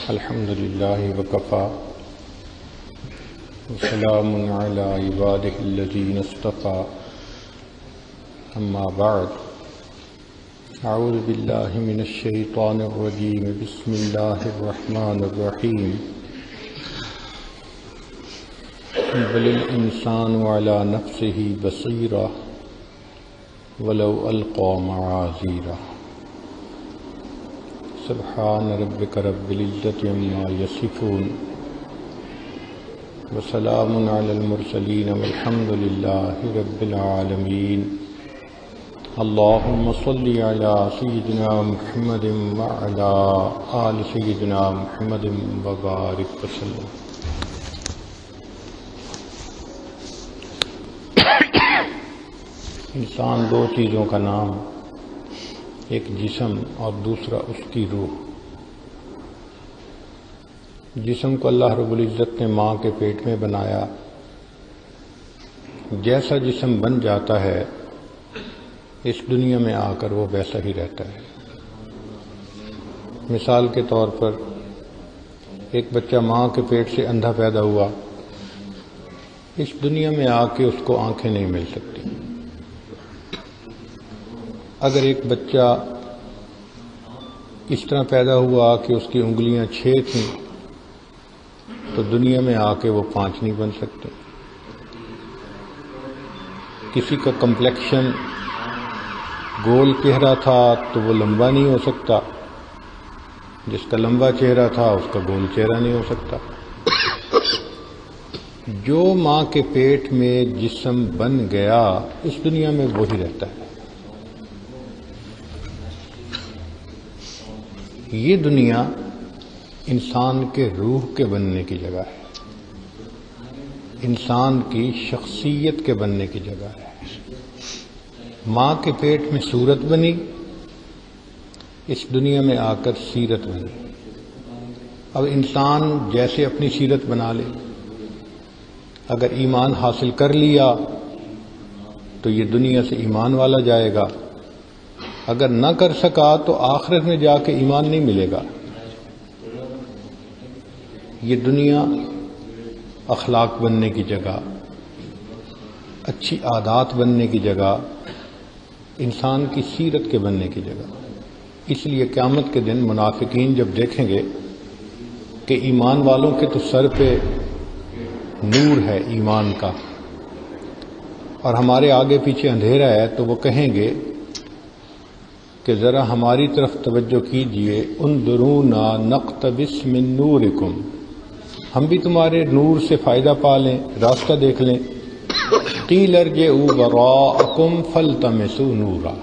الحمد لله وكفى وسلام على عباده الذين اصطفى أما بعد أعوذ بالله من الشيطان الرجيم بسم الله الرحمن الرحيم بل الإنسان على نفسه بصيرة ولو ألقى معاذيره سبحان ربك رب العزة عما يصفون وسلام على المرسلين والحمد لله رب العالمين اللهم صل على سيدنا محمد وعلى آل سيدنا محمد وبارك وسلم. انسان دو چیزوں کا نام، ایک جسم اور دوسرا اس کی روح. جسم کو اللہ رب العزت نے ماں کے پیٹ میں بنایا. جیسا جسم بن جاتا ہے اس دنیا میں آ کر وہ ویسا ہی رہتا ہے. مثال کے طور پر ایک بچہ ماں کے پیٹ سے اندھا پیدا ہوا، اس دنیا میں آ کے اس کو آنکھیں نہیں مل سکتی. اگر ایک بچہ اس طرح پیدا ہوا کہ اس کی انگلیاں 6 تھیں تو دنیا میں آ کے وہ 5 نہیں بن سکتے. کسی کا کمپلیکشن گول چہرہ تھا تو وہ لمبا نہیں ہو سکتا، جس کا لمبا چہرہ تھا اس کا گول چہرہ نہیں ہو سکتا. جو ماں کے پیٹ میں جسم بن گیا اس دنیا میں وہی رہتا ہے. یہ دنیا انسان کے روح کے بننے کی جگہ ہے، انسان کی شخصیت کے بننے کی جگہ ہے. ماں کے پیٹ میں صورت بنی، اس دنیا میں آ کر سیرت بنی. اب انسان جیسے اپنی سیرت بنا لے. اگر ایمان حاصل کر لیا تو یہ دنیا سے ایمان والا جائے گا، اگر نہ کر سکا تو آخرت میں جا کے ایمان نہیں ملے گا. یہ دنیا اخلاق بننے کی جگہ، اچھی عادات بننے کی جگہ، انسان کی سیرت کے بننے کی جگہ. اس لیے قیامت کے دن منافقین جب دیکھیں گے کہ ایمان والوں کے تو سر پہ نور ہے ایمان کا اور ہمارے آگے پیچھے اندھیرا ہے، تو وہ کہیں گے کہ ذرا ہماری طرف توجہ کیجئے، انظرونا نقتبس من نورکم، ہم بھی تمہارے نور سے فائدہ پا لیں، راستہ دیکھ لیں. قیل ارجعوا وراءکم فالتمسوا نورا،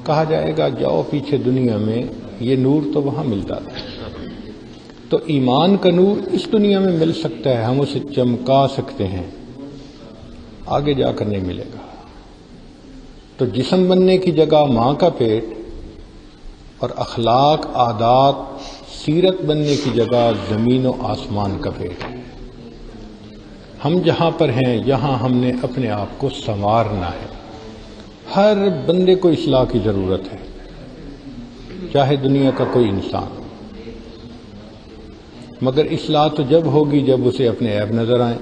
کہا جائے گا جاؤ پیچھے دنیا میں، یہ نور تو وہاں ملتا تھا. تو ایمان کا نور اس دنیا میں مل سکتا ہے، ہم اسے چمکا سکتے ہیں، آگے جا کر نہیں ملے گا. تو جسم بننے کی جگہ ماں کا پیٹ اور اخلاق، عادات، سیرت بننے کی جگہ زمین و آسمان کا پیٹ. ہم جہاں پر ہیں یہاں ہم نے اپنے آپ کو سنوارنا ہے. ہر بندے کو اصلاح کی ضرورت ہے، چاہے دنیا کا کوئی انسان. مگر اصلاح تو جب ہوگی جب اسے اپنے عیب نظر آئیں.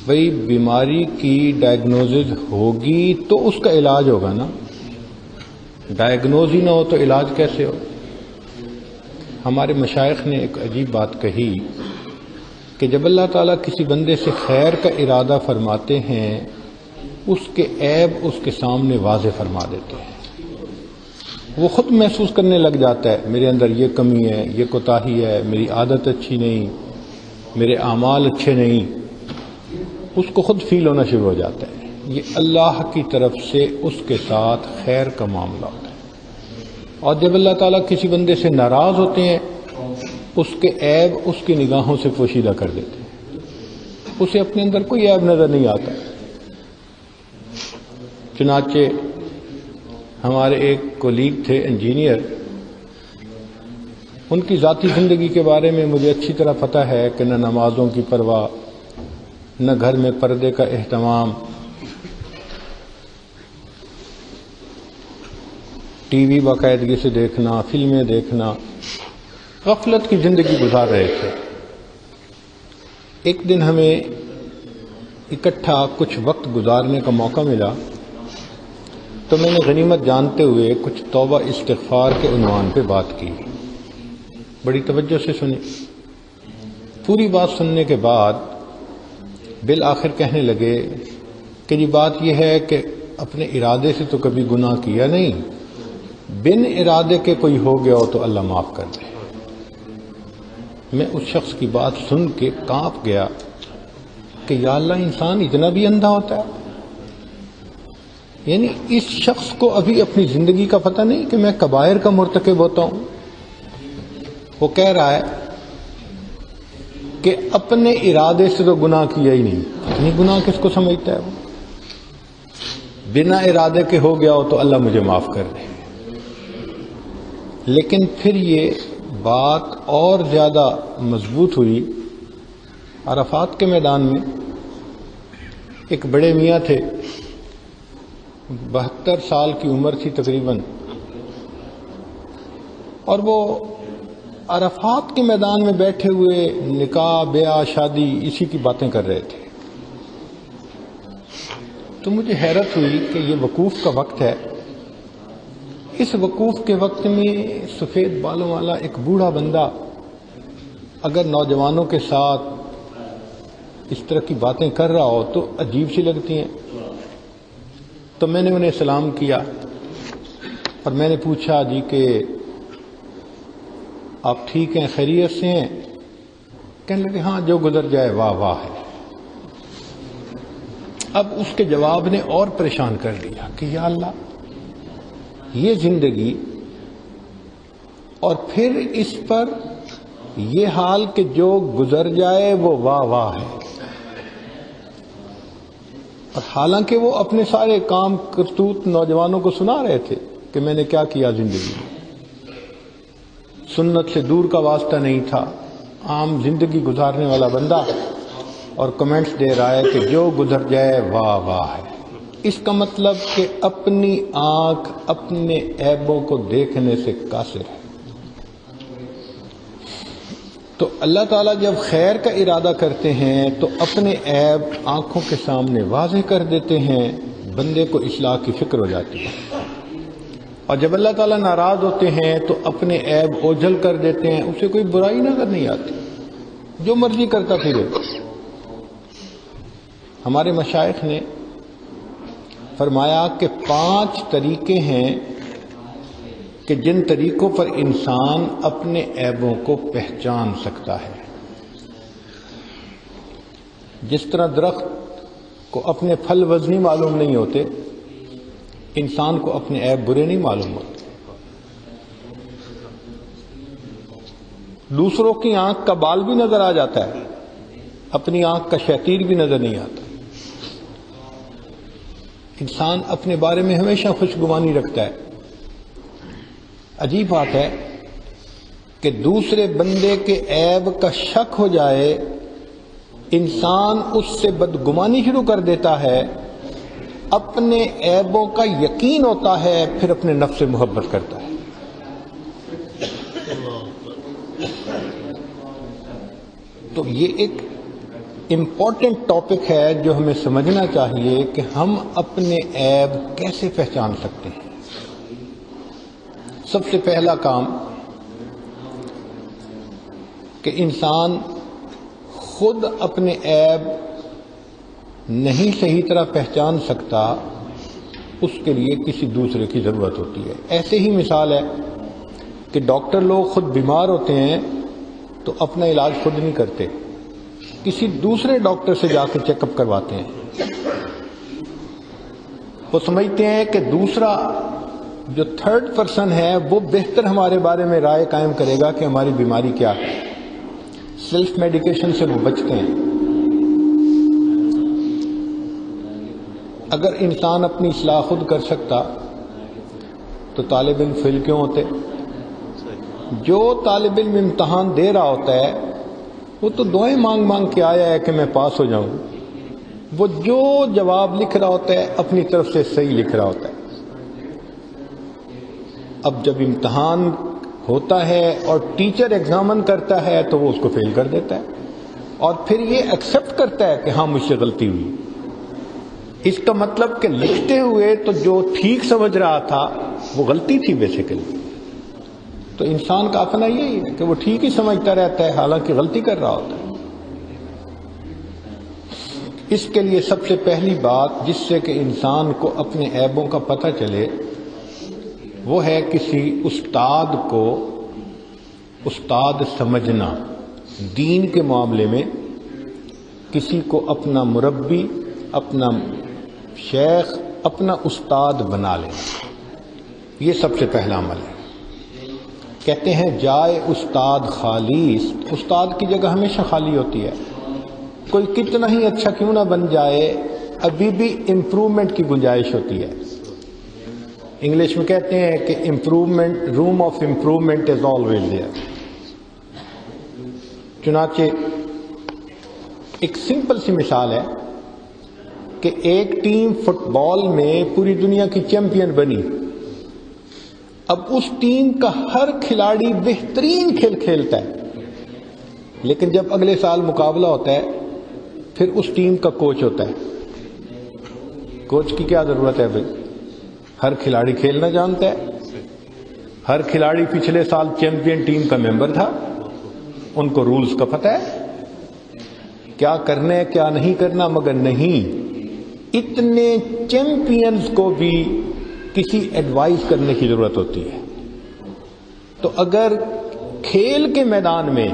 بھئی بیماری کی ڈائگنوزز ہوگی تو اس کا علاج ہوگا نا، ڈائگنوز ہی نہ ہو تو علاج کیسے ہو. ہمارے مشائخ نے ایک عجیب بات کہی کہ جب اللہ تعالیٰ کسی بندے سے خیر کا ارادہ فرماتے ہیں اس کے عیب اس کے سامنے واضح فرما دیتے ہیں. وہ خود محسوس کرنے لگ جاتا ہے میرے اندر یہ کمی ہے، یہ کوتاہی ہے، میری عادت اچھی نہیں، میرے اعمال اچھے نہیں. اس کو خود فیل ہونا شروع ہو جاتا ہے. یہ اللہ کی طرف سے اس کے ساتھ خیر کا معاملہ ہوتا ہے. اور جب اللہ تعالیٰ کسی بندے سے ناراض ہوتے ہیں اس کے عیب اس کی نگاہوں سے پوشیدہ کر دیتے ہیں، اسے اپنے اندر کوئی عیب نظر نہیں آتا. چنانچہ ہمارے ایک کولیگ تھے انجینئر، ان کی ذاتی زندگی کے بارے میں مجھے اچھی طرح پتہ ہے کہ نہ نمازوں کی پرواہ، نہ گھر میں پردے کا اہتمام، ٹی وی باقاعدگی سے دیکھنا، فلمیں دیکھنا، غفلت کی زندگی گزار رہے تھے. ایک دن ہمیں اکٹھا کچھ وقت گزارنے کا موقع ملا تو میں نے غنیمت جانتے ہوئے کچھ توبہ استغفار کے عنوان پہ بات کی. بڑی توجہ سے سنی. پوری بات سننے کے بعد بالآخر کہنے لگے کہ یہ بات یہ ہے کہ اپنے ارادے سے تو کبھی گناہ کیا نہیں، بن ارادے کے کوئی ہو گیا ہو تو اللہ معاف کر دے. میں اس شخص کی بات سن کے کانپ گیا کہ یا اللہ، انسان اتنا بھی اندھا ہوتا ہے؟ یعنی اس شخص کو ابھی اپنی زندگی کا پتہ نہیں کہ میں کبائر کا مرتکب ہوتا ہوں. وہ کہہ رہا ہے کہ اپنے ارادے سے تو گناہ کیا ہی نہیں. اتنی گناہ کس کو سمجھتا ہے وہ؟ بنا ارادے کے ہو گیا ہو تو اللہ مجھے معاف کر دے. لیکن پھر یہ بات اور زیادہ مضبوط ہوئی. عرفات کے میدان میں ایک بڑے میاں تھے، 72 سال کی عمر تھی تقریباً، اور وہ عرفات کے میدان میں بیٹھے ہوئے نکاح، بیاہ، شادی اسی کی باتیں کر رہے تھے. تو مجھے حیرت ہوئی کہ یہ وقوف کا وقت ہے. اس وقوف کے وقت میں سفید بالوں والا ایک بوڑھا بندہ اگر نوجوانوں کے ساتھ اس طرح کی باتیں کر رہا ہو تو عجیب سی لگتی ہیں. تو میں نے انہیں سلام کیا اور میں نے پوچھا جی کہ آپ ٹھیک ہیں، خیریت سے ہیں؟ کہنے لگے ہاں، جو گزر جائے واہ واہ ہے. اب اس کے جواب نے اور پریشان کر دیا کہ یا اللہ، یہ زندگی اور پھر اس پر یہ حال کہ جو گزر جائے وہ واہ واہ ہے. اور حالانکہ وہ اپنے سارے کام کرتوت نوجوانوں کو سنا رہے تھے کہ میں نے کیا کیا زندگی میں. سنت سے دور کا واسطہ نہیں تھا، عام زندگی گزارنے والا بندہ، اور کمنٹس دے رہا ہے کہ جو گزر جائے واہ واہ ہے. اس کا مطلب کہ اپنی آنکھ اپنے عیبوں کو دیکھنے سے قاصر ہے. تو اللہ تعالیٰ جب خیر کا ارادہ کرتے ہیں تو اپنے عیب آنکھوں کے سامنے واضح کر دیتے ہیں، بندے کو اصلاح کی فکر ہو جاتی ہے. اور جب اللہ تعالیٰ ناراض ہوتے ہیں تو اپنے عیب اوجھل کر دیتے ہیں، اسے کوئی برائی نظر نہیں آتی، جو مرضی کرتا پھرے. ہمارے مشائخ نے فرمایا کہ 5 طریقے ہیں کہ جن طریقوں پر انسان اپنے عیبوں کو پہچان سکتا ہے. جس طرح درخت کو اپنے پھل وزنی معلوم نہیں ہوتے، انسان کو اپنے عیب برے نہیں معلوم ہوتے. دوسروں کی آنکھ کا بال بھی نظر آ جاتا ہے، اپنی آنکھ کا شیطیر بھی نظر نہیں آتا. انسان اپنے بارے میں ہمیشہ خوشگمانی رکھتا ہے. عجیب بات ہے کہ دوسرے بندے کے عیب کا شک ہو جائے، انسان اس سے بدگمانی شروع کر دیتا ہے. اپنے عیبوں کا یقین ہوتا ہے، پھر اپنے نفس سے محبت کرتا ہے. تو یہ ایک امپورٹنٹ ٹاپک ہے جو ہمیں سمجھنا چاہیے کہ ہم اپنے عیب کیسے پہچان سکتے ہیں. سب سے پہلا کام کہ انسان خود اپنے عیب نہیں صحیح طرح پہچان سکتا، اس کے لیے کسی دوسرے کی ضرورت ہوتی ہے. ایسے ہی مثال ہے کہ ڈاکٹر لوگ خود بیمار ہوتے ہیں تو اپنا علاج خود نہیں کرتے، کسی دوسرے ڈاکٹر سے جا کے چیک اپ کرواتے ہیں. وہ سمجھتے ہیں کہ دوسرا جو تھرڈ پرسن ہے وہ بہتر ہمارے بارے میں رائے قائم کرے گا کہ ہماری بیماری کیا ہے. سیلف میڈیکیشن سے وہ بچتے ہیں. اگر انسان اپنی اصلاح خود کر سکتا تو طالب علم فیل کیوں ہوتے؟ جو طالب علم امتحان دے رہا ہوتا ہے وہ تو دعائیں مانگ مانگ کے آیا ہے کہ میں پاس ہو جاؤں. وہ جو جواب لکھ رہا ہوتا ہے اپنی طرف سے صحیح لکھ رہا ہوتا ہے. اب جب امتحان ہوتا ہے اور ٹیچر ایگزامن کرتا ہے تو وہ اس کو فیل کر دیتا ہے اور پھر یہ ایکسیپٹ کرتا ہے کہ ہاں مجھ سے غلطی ہوئی. اس کا مطلب کہ لکھتے ہوئے تو جو ٹھیک سمجھ رہا تھا وہ غلطی تھی بیسیکلی. تو انسان کا اپنا یہی ہے کہ وہ ٹھیک ہی سمجھتا رہتا ہے حالانکہ غلطی کر رہا ہوتا ہے. اس کے لیے سب سے پہلی بات جس سے کہ انسان کو اپنے عیبوں کا پتہ چلے وہ ہے کسی استاد کو استاد سمجھنا. دین کے معاملے میں کسی کو اپنا مربی، اپنا شیخ، اپنا استاد بنا لینا، یہ سب سے پہلا عمل ہے. کہتے ہیں جائے استاد خالی، استاد کی جگہ ہمیشہ خالی ہوتی ہے. کوئی کتنا ہی اچھا کیوں نہ بن جائے ابھی بھی امپرومنٹ کی گنجائش ہوتی ہے. انگلش میں کہتے ہیں کہ improvement, room of improvement is always there. چنانچہ ایک سمپل سی مثال ہے کہ ایک ٹیم فٹ بال میں پوری دنیا کی چیمپئن بنی. اب اس ٹیم کا ہر کھلاڑی بہترین کھیل کھیلتا ہے، لیکن جب اگلے سال مقابلہ ہوتا ہے پھر اس ٹیم کا کوچ ہوتا ہے. کوچ کی کیا ضرورت ہے بھائی؟ ہر کھلاڑی کھیلنا جانتا ہے، ہر کھلاڑی پچھلے سال چیمپئن ٹیم کا ممبر تھا، ان کو رولز کا پتہ ہے کیا کرنا ہے کیا نہیں کرنا. مگر نہیں، اتنے چیمپئنز کو بھی کسی ایڈوائز کرنے کی ضرورت ہوتی ہے. تو اگر کھیل کے میدان میں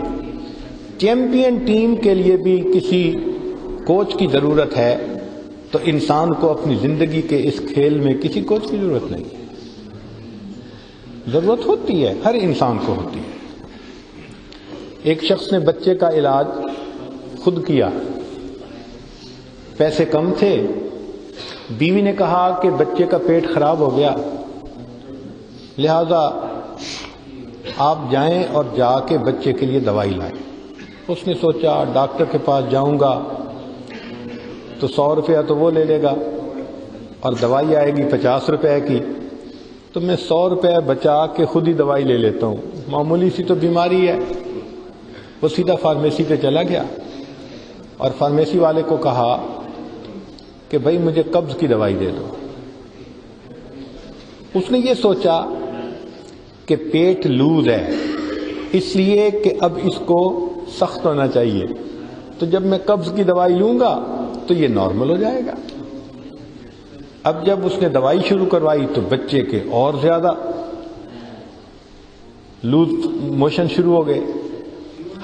چیمپئن ٹیم کے لیے بھی کسی کوچ کی ضرورت ہے تو انسان کو اپنی زندگی کے اس کھیل میں کسی کوچ کی ضرورت نہیں ہے. ضرورت ہوتی ہے، ہر انسان کو ہوتی ہے. ایک شخص نے بچے کا علاج خود کیا، پیسے کم تھے، بیوی نے کہا کہ بچے کا پیٹ خراب ہو گیا، لہذا آپ جائیں اور جا کے بچے کے لیے دوائی لائیں. اس نے سوچا ڈاکٹر کے پاس جاؤں گا تو 100 روپیہ تو وہ لے لے گا اور دوائی آئے گی 50 روپے کی، تو میں 100 روپے بچا کے خود ہی دوائی لے لیتا ہوں، معمولی سی تو بیماری ہے. وہ سیدھا فارمیسی پہ چلا گیا اور فارمیسی والے کو کہا کہ بھائی مجھے قبض کی دوائی دے دو. اس نے یہ سوچا کہ پیٹ لوز ہے اس لیے کہ اب اس کو سخت ہونا چاہیے، تو جب میں قبض کی دوائی لوں گا تو یہ نارمل ہو جائے گا. اب جب اس نے دوائی شروع کروائی تو بچے کے اور زیادہ لوز موشن شروع ہو گئے،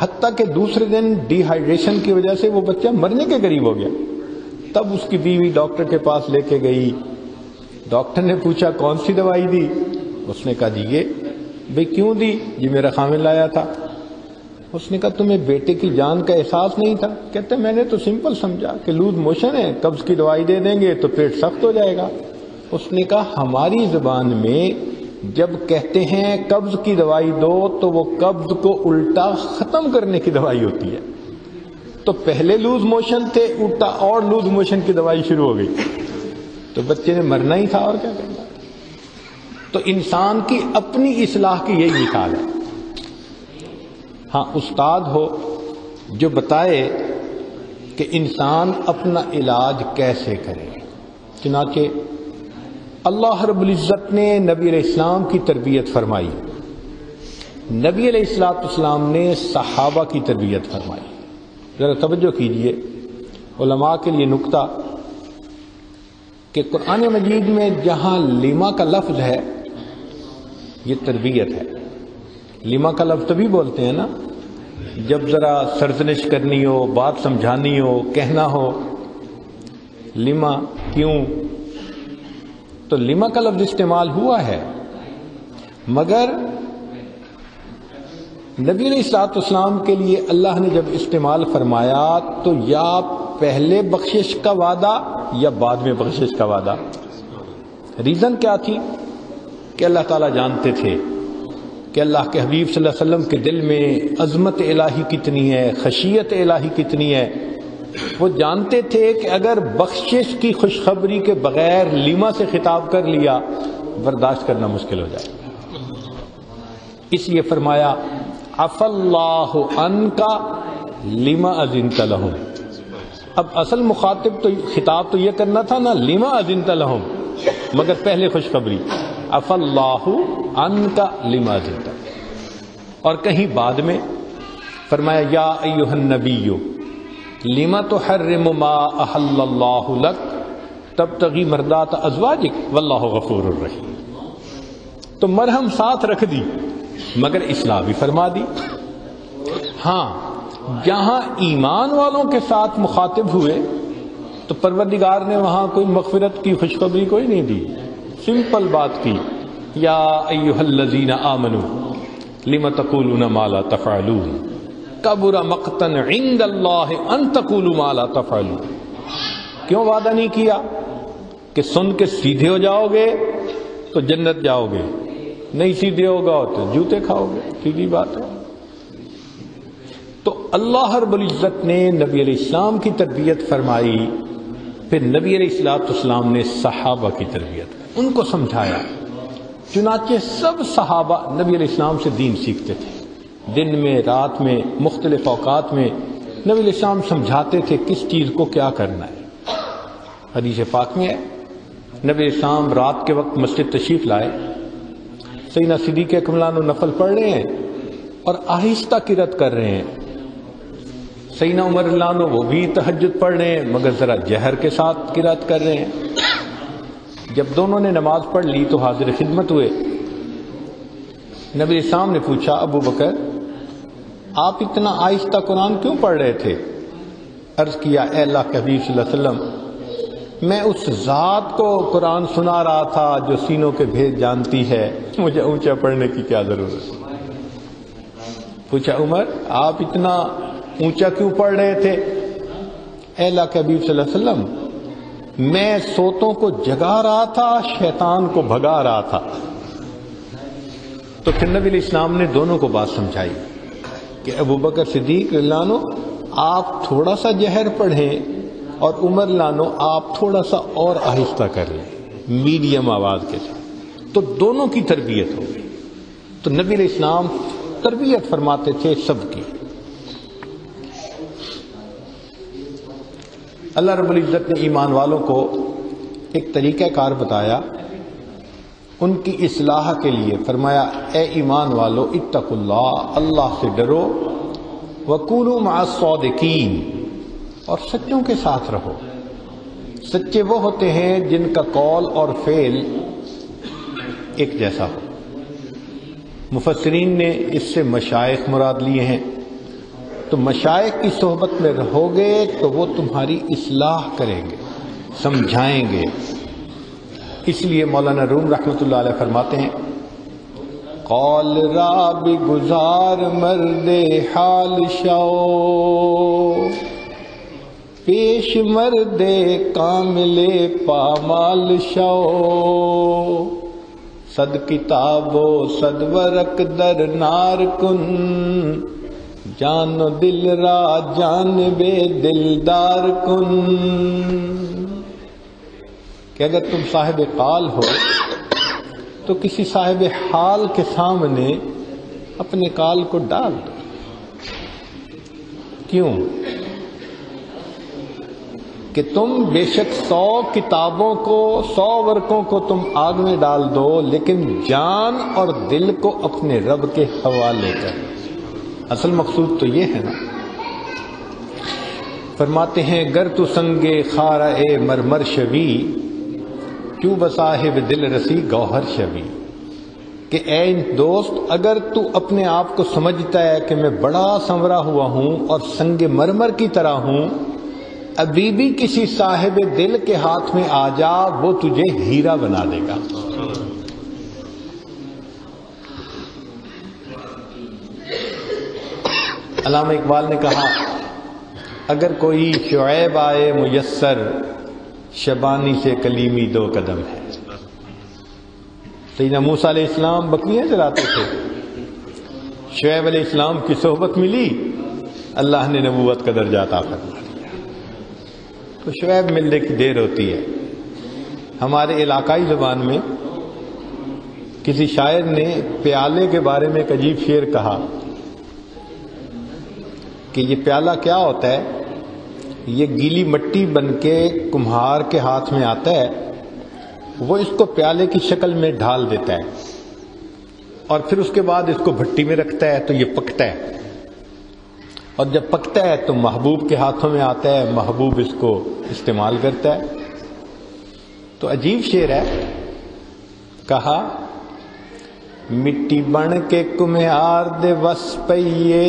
حتیٰ کہ دوسرے دن ڈی ہائیڈریشن کی وجہ سے وہ بچہ مرنے کے قریب ہو گیا. تب اس کی بیوی ڈاکٹر کے پاس لے کے گئی. ڈاکٹر نے پوچھا کون سی دوائی دی؟ اس نے کہا جی یہ. بھئی کیوں دی؟ یہ میرا خامن لایا تھا. اس نے کہا تمہیں بیٹے کی جان کا احساس نہیں تھا؟ کہتے میں نے تو سمپل سمجھا کہ لوز موشن ہے، قبض کی دوائی دے دیں گے تو پیٹ سخت ہو جائے گا. اس نے کہا ہماری زبان میں جب کہتے ہیں قبض کی دوائی دو تو وہ قبض کو الٹا ختم کرنے کی دوائی ہوتی ہے. تو پہلے لوز موشن تھے، الٹا اور لوز موشن کی دوائی شروع ہو گئی، تو بچے نے مرنا ہی تھا اور کیا کرنا. تو انسان کی اپنی اصلاح کی یہی مثال ہے. ہاں استاد ہو جو بتائے کہ انسان اپنا علاج کیسے کرے. چنانچہ اللہ رب العزت نے نبی علیہ السلام کی تربیت فرمائی، نبی علیہ السلام نے صحابہ کی تربیت فرمائی. ذرا توجہ کیجئے علماء کے لیے نکتہ کہ قرآن مجید میں جہاں لما کا لفظ ہے یہ تربیت ہے. لما کا لفظ تبھی بولتے ہیں نا جب ذرا سرزنش کرنی ہو، بات سمجھانی ہو، کہنا ہو لما کیوں، تو لما کا لفظ استعمال ہوا ہے. مگر نبی علیہ السلام کے لیے اللہ نے جب استعمال فرمایا تو یا پہلے بخشش کا وعدہ یا بعد میں بخشش کا وعدہ. ریزن کیا تھی کہ اللہ تعالیٰ جانتے تھے کہ اللہ کے حبیب صلی اللہ علیہ وسلم کے دل میں عظمت الہی کتنی ہے، خشیت الہی کتنی ہے. وہ جانتے تھے کہ اگر بخشش کی خوشخبری کے بغیر لیما سے خطاب کر لیا برداشت کرنا مشکل ہو جائے. اس لیے فرمایا عفا اللہ عنک لما اذنت لہم. اب اصل مخاطب تو خطاب تو یہ کرنا تھا نا لما اذنت لہم، مگر پہلے خوشخبری عفا اللہ عنک لما اذنت. اور کہیں بعد میں فرمایا یا ایھا النبی لما تحرم ما احل اللہ لک تبتغی مرضات ازواجک واللہ غفور الرحیم. تو مرہم ساتھ رکھ دی مگر اصلاح بھی فرما دی. ہاں جہاں ایمان والوں کے ساتھ مخاطب ہوئے تو پروردگار نے وہاں کوئی مغفرت کی خوشخبری کوئی نہیں دی، سمپل بات کی یا ایھا الذین آمنوا لم تقولون ما لا تفعلون کبر مقتا عند اللہ ان تقولوا ما لا تفعلون. کیوں وعدہ نہیں کیا کہ سن کے سیدھے ہو جاؤ گے تو جنت جاؤ گے، نہیں سیدھے ہوگا تو جوتے کھاؤ گے، سیدھی بات ہے. تو اللہ رب العزت نے نبی علیہ السلام کی تربیت فرمائی، پھر نبی علیہ السلام نے صحابہ کی تربیت، ان کو سمجھایا. چنانچہ سب صحابہ نبی علیہ السلام سے دین سیکھتے تھے، دن میں رات میں مختلف اوقات میں نبی علیہ السلام سمجھاتے تھے کس چیز کو کیا کرنا ہے. حدیث پاک میں ہے نبی علیہ السلام رات کے وقت مسجد تشریف لائے، سیدنا صدیق اکبر عنہ نفل پڑھ رہے ہیں اور آہستہ قرات کر رہے ہیں. سیدنا عمر اللہ عنہ وہ بھی تہجد پڑھ رہے ہیں مگر ذرا جہر کے ساتھ قرات کر رہے ہیں. جب دونوں نے نماز پڑھ لی تو حاضر خدمت ہوئے. نبی السلام نے پوچھا ابو بکر آپ اتنا آہستہ قرآن کیوں پڑھ رہے تھے؟ عرض کیا اے اللہ کے حبیب صلی اللہ علیہ وسلم میں اس ذات کو قرآن سنا رہا تھا جو سینوں کے بھید جانتی ہے، مجھے اونچا پڑھنے کی کیا ضرورت. پوچھا عمر آپ اتنا اونچا کیوں پڑھ رہے تھے؟ اے اللہ کے حبیب صلی اللہ علیہ وسلم میں سوتوں کو جگا رہا تھا، شیطان کو بھگا رہا تھا. تو پھر نبی علیہ السلام نے دونوں کو بات سمجھائی کہ ابو بکر صدیق رضی اللہ عنہ آپ تھوڑا سا جہر پڑھیں اور عمر رضی اللہ عنہ آپ تھوڑا سا اور آہستہ کر لیں میڈیم آواز کے ساتھ. تو دونوں کی تربیت ہوگی. تو نبی علیہ السلام تربیت فرماتے تھے سب کی. اللہ رب العزت نے ایمان والوں کو ایک طریقہ کار بتایا ان کی اصلاح کے لیے. فرمایا اے ایمان والو اتقوا اللہ، اللہ سے ڈرو، وکونوا مع الصادقین، اور سچوں کے ساتھ رہو. سچے وہ ہوتے ہیں جن کا قول اور فعل ایک جیسا ہو. مفسرین نے اس سے مشائخ مراد لیے ہیں. تو مشائخ کی صحبت میں رہو گے تو وہ تمہاری اصلاح کریں گے، سمجھائیں گے. اس لیے مولانا روم رحمۃ اللہ علیہ فرماتے ہیں قول را بگزار مرد حال شو پیش مرد کامل پامال شو صد کتاب و صد ورق در نار کن جان و دل را جانب دلدار کن. کہ اگر تم صاحب قال ہو تو کسی صاحب حال کے سامنے اپنے قال کو ڈال دو. کیوں؟ کہ تم بے شک 100 کتابوں کو 100 ورقوں کو تم آگ میں ڈال دو لیکن جان اور دل کو اپنے رب کے حوالے کر. اصل مقصود تو یہ ہے نا. فرماتے ہیں گر تو سنگے خارہ مرمر شوی کیوں بصاحب دل رسی گوہر شوی. کہ اے دوست اگر تو اپنے آپ کو سمجھتا ہے کہ میں بڑا سنورا ہوا ہوں اور سنگ مرمر کی طرح ہوں، ابھی بھی کسی صاحب دل کے ہاتھ میں آ جا، وہ تجھے ہیرا بنا دے گا. علامہ اقبال نے کہا اگر کوئی شعیب آئے میسر شبانی سے کلیمی 2 قدم ہے. سیدنا موسیٰ علیہ السلام بکریاں چراتے تھے، شعیب علیہ السلام کی صحبت ملی، اللہ نے نبوت کا درجہ عطا فرما دیا. تو شعیب ملنے کی دیر ہوتی ہے. ہمارے علاقائی زبان میں کسی شاعر نے پیالے کے بارے میں ایک عجیب شعر کہا کہ یہ پیالہ کیا ہوتا ہے؟ یہ گیلی مٹی بن کے کمہار کے ہاتھ میں آتا ہے، وہ اس کو پیالے کی شکل میں ڈھال دیتا ہے اور پھر اس کے بعد اس کو بھٹی میں رکھتا ہے تو یہ پکتا ہے، اور جب پکتا ہے تو محبوب کے ہاتھوں میں آتا ہے، محبوب اس کو استعمال کرتا ہے۔ تو عجیب شعر ہے، کہا مٹی بن کے کمہار دے وس پئیے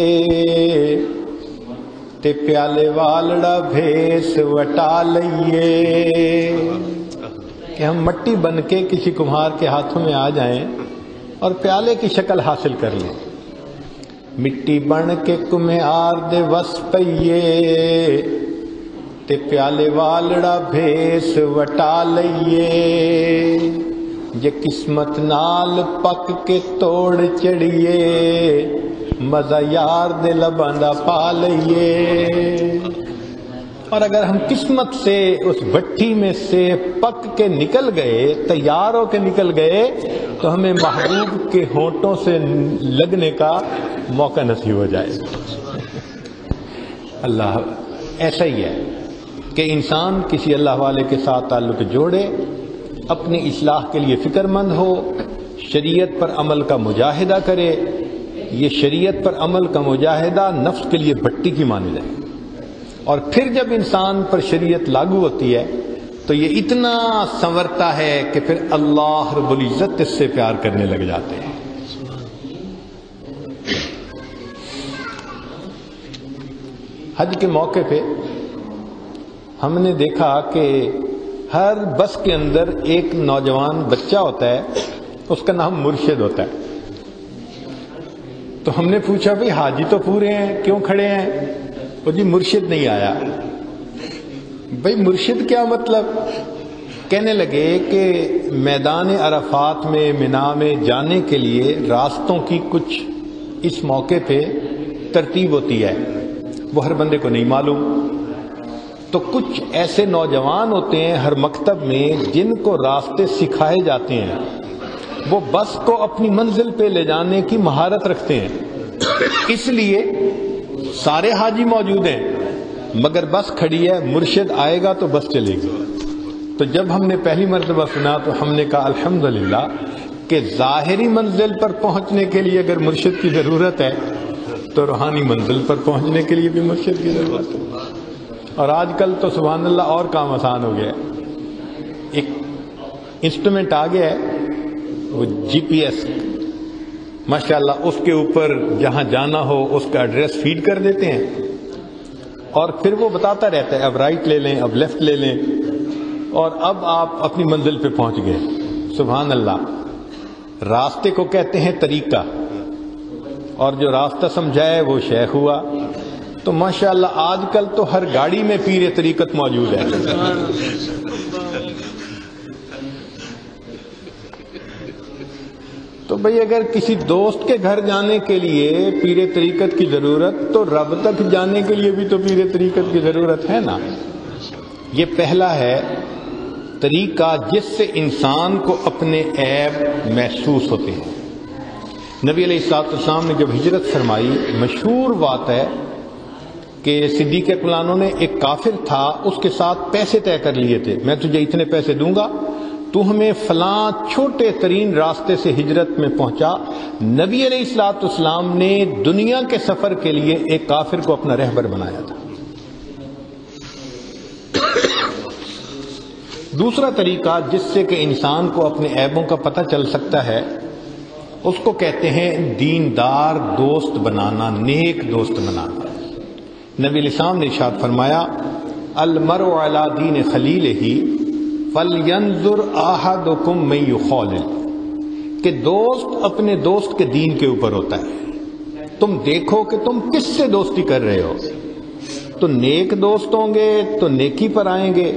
تے پیالے والڑا بھیس وٹا لئیے، کہ ہم مٹی بن کے کسی کمہار کے ہاتھوں میں آ جائیں اور پیالے کی شکل حاصل کر لیں۔ مٹی بن کے کمہار دے وس پئیے تے پیالے والڑا بھیس وٹا لئیے، جے قسمت نال پک کے توڑ چڑھیے مزہ یار دے لباں دا پا لئیے۔ اور اگر ہم قسمت سے اس بھٹی میں سے پک کے نکل گئے، تیار ہو کے نکل گئے، تو ہمیں محبوب کے ہونٹوں سے لگنے کا موقع نصیب ہو جائے۔ اللہ ایسا ہی ہے کہ انسان کسی اللہ والے کے ساتھ تعلق جوڑے، اپنی اصلاح کے لیے فکر مند ہو، شریعت پر عمل کا مجاہدہ کرے۔ یہ شریعت پر عمل کا مجاہدہ نفس کے لیے بھٹی کی مانند ہے، اور پھر جب انسان پر شریعت لاگو ہوتی ہے تو یہ اتنا سنورتا ہے کہ پھر اللہ رب العزت اس سے پیار کرنے لگ جاتے ہیں۔ حج کے موقع پہ ہم نے دیکھا کہ ہر بس کے اندر ایک نوجوان بچہ ہوتا ہے، اس کا نام مرشد ہوتا ہے۔ تو ہم نے پوچھا بھئی حاجی تو پورے ہیں، کیوں کھڑے ہیں؟ وہ جی مرشد نہیں آیا۔ بھئی مرشد کیا مطلب؟ کہنے لگے کہ میدان عرفات میں منا میں جانے کے لیے راستوں کی کچھ اس موقع پہ ترتیب ہوتی ہے، وہ ہر بندے کو نہیں معلوم۔ تو کچھ ایسے نوجوان ہوتے ہیں ہر مکتب میں جن کو راستے سکھائے جاتے ہیں، وہ بس کو اپنی منزل پہ لے جانے کی مہارت رکھتے ہیں، اس لیے سارے حاجی موجود ہیں مگر بس کھڑی ہے، مرشد آئے گا تو بس چلے گی۔ تو جب ہم نے پہلی مرتبہ سنا تو ہم نے کہا الحمدللہ کہ ظاہری منزل پر پہنچنے کے لیے اگر مرشد کی ضرورت ہے تو روحانی منزل پر پہنچنے کے لیے بھی مرشد کی ضرورت ہے۔ اور آج کل تو سبحان اللہ اور کام آسان ہو گیا ہے، ایک انسٹرومنٹ آ گیا ہے، وہ جی پی ایس، ماشاءاللہ اس کے اوپر جہاں جانا ہو اس کا ایڈریس فیڈ کر دیتے ہیں اور پھر وہ بتاتا رہتا ہے اب رائٹ لے لیں، اب لیفٹ لے لیں، اور اب آپ اپنی منزل پہ پہنچ گئے۔ سبحان اللہ، راستے کو کہتے ہیں طریقہ، اور جو راستہ سمجھائے وہ شیخ ہوا۔ تو ماشاءاللہ آج کل تو ہر گاڑی میں پیر طریقت موجود ہے۔ تو بھئی اگر کسی دوست کے گھر جانے کے لیے پیر طریقت کی ضرورت، تو رب تک جانے کے لیے بھی تو پیر طریقت کی ضرورت ہے نا۔ یہ پہلا ہے طریقہ جس سے انسان کو اپنے عیب محسوس ہوتے ہیں۔ نبی علیہ الصلوۃ والسلام نے جب ہجرت فرمائی، مشہور بات ہے کہ صدیق اکبر نے ایک کافر تھا، اس کے ساتھ پیسے طے کر لیے تھے، میں تجھے اتنے پیسے دوں گا، تو ہمیں فلاں چھوٹے ترین راستے سے ہجرت میں پہنچا۔ نبی علیہ الصلوۃ والسلام نے دنیا کے سفر کے لیے ایک کافر کو اپنا رہبر بنایا تھا۔ دوسرا طریقہ جس سے کہ انسان کو اپنے عیبوں کا پتہ چل سکتا ہے، اس کو کہتے ہیں دیندار دوست بنانا، نیک دوست بنانا۔ نبی علیہ السلام نے ارشاد فرمایا المرء علی دین خلیلہ فلینظر احدکم من یخالل، کہ دوست اپنے دوست کے دین کے اوپر ہوتا ہے، تم دیکھو کہ تم کس سے دوستی کر رہے ہو۔ تو نیک دوست ہوں گے تو نیکی پر آئیں گے،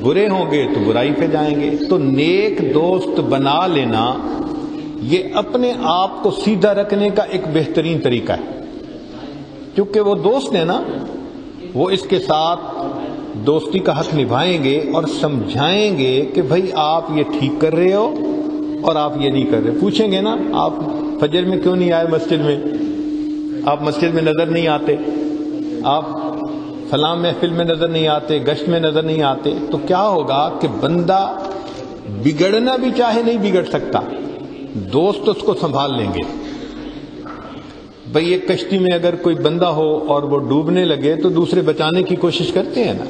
برے ہوں گے تو برائی پہ جائیں گے۔ تو نیک دوست بنا لینا یہ اپنے آپ کو سیدھا رکھنے کا ایک بہترین طریقہ ہے، کیونکہ وہ دوست ہیں نا، وہ اس کے ساتھ دوستی کا حق نبھائیں گے اور سمجھائیں گے کہ بھائی آپ یہ ٹھیک کر رہے ہو اور آپ یہ نہیں کر رہے. پوچھیں گے نا آپ فجر میں کیوں نہیں آئے مسجد میں, آپ مسجد میں نظر نہیں آتے, آپ فلاں محفل میں نظر نہیں آتے, گشت میں نظر نہیں آتے, تو کیا ہوگا کہ بندہ بگڑنا بھی چاہے نہیں بگڑ سکتا, دوست اس کو سنبھال لیں گے. بھئی ایک کشتی میں اگر کوئی بندہ ہو اور وہ ڈوبنے لگے تو دوسرے بچانے کی کوشش کرتے ہیں نا.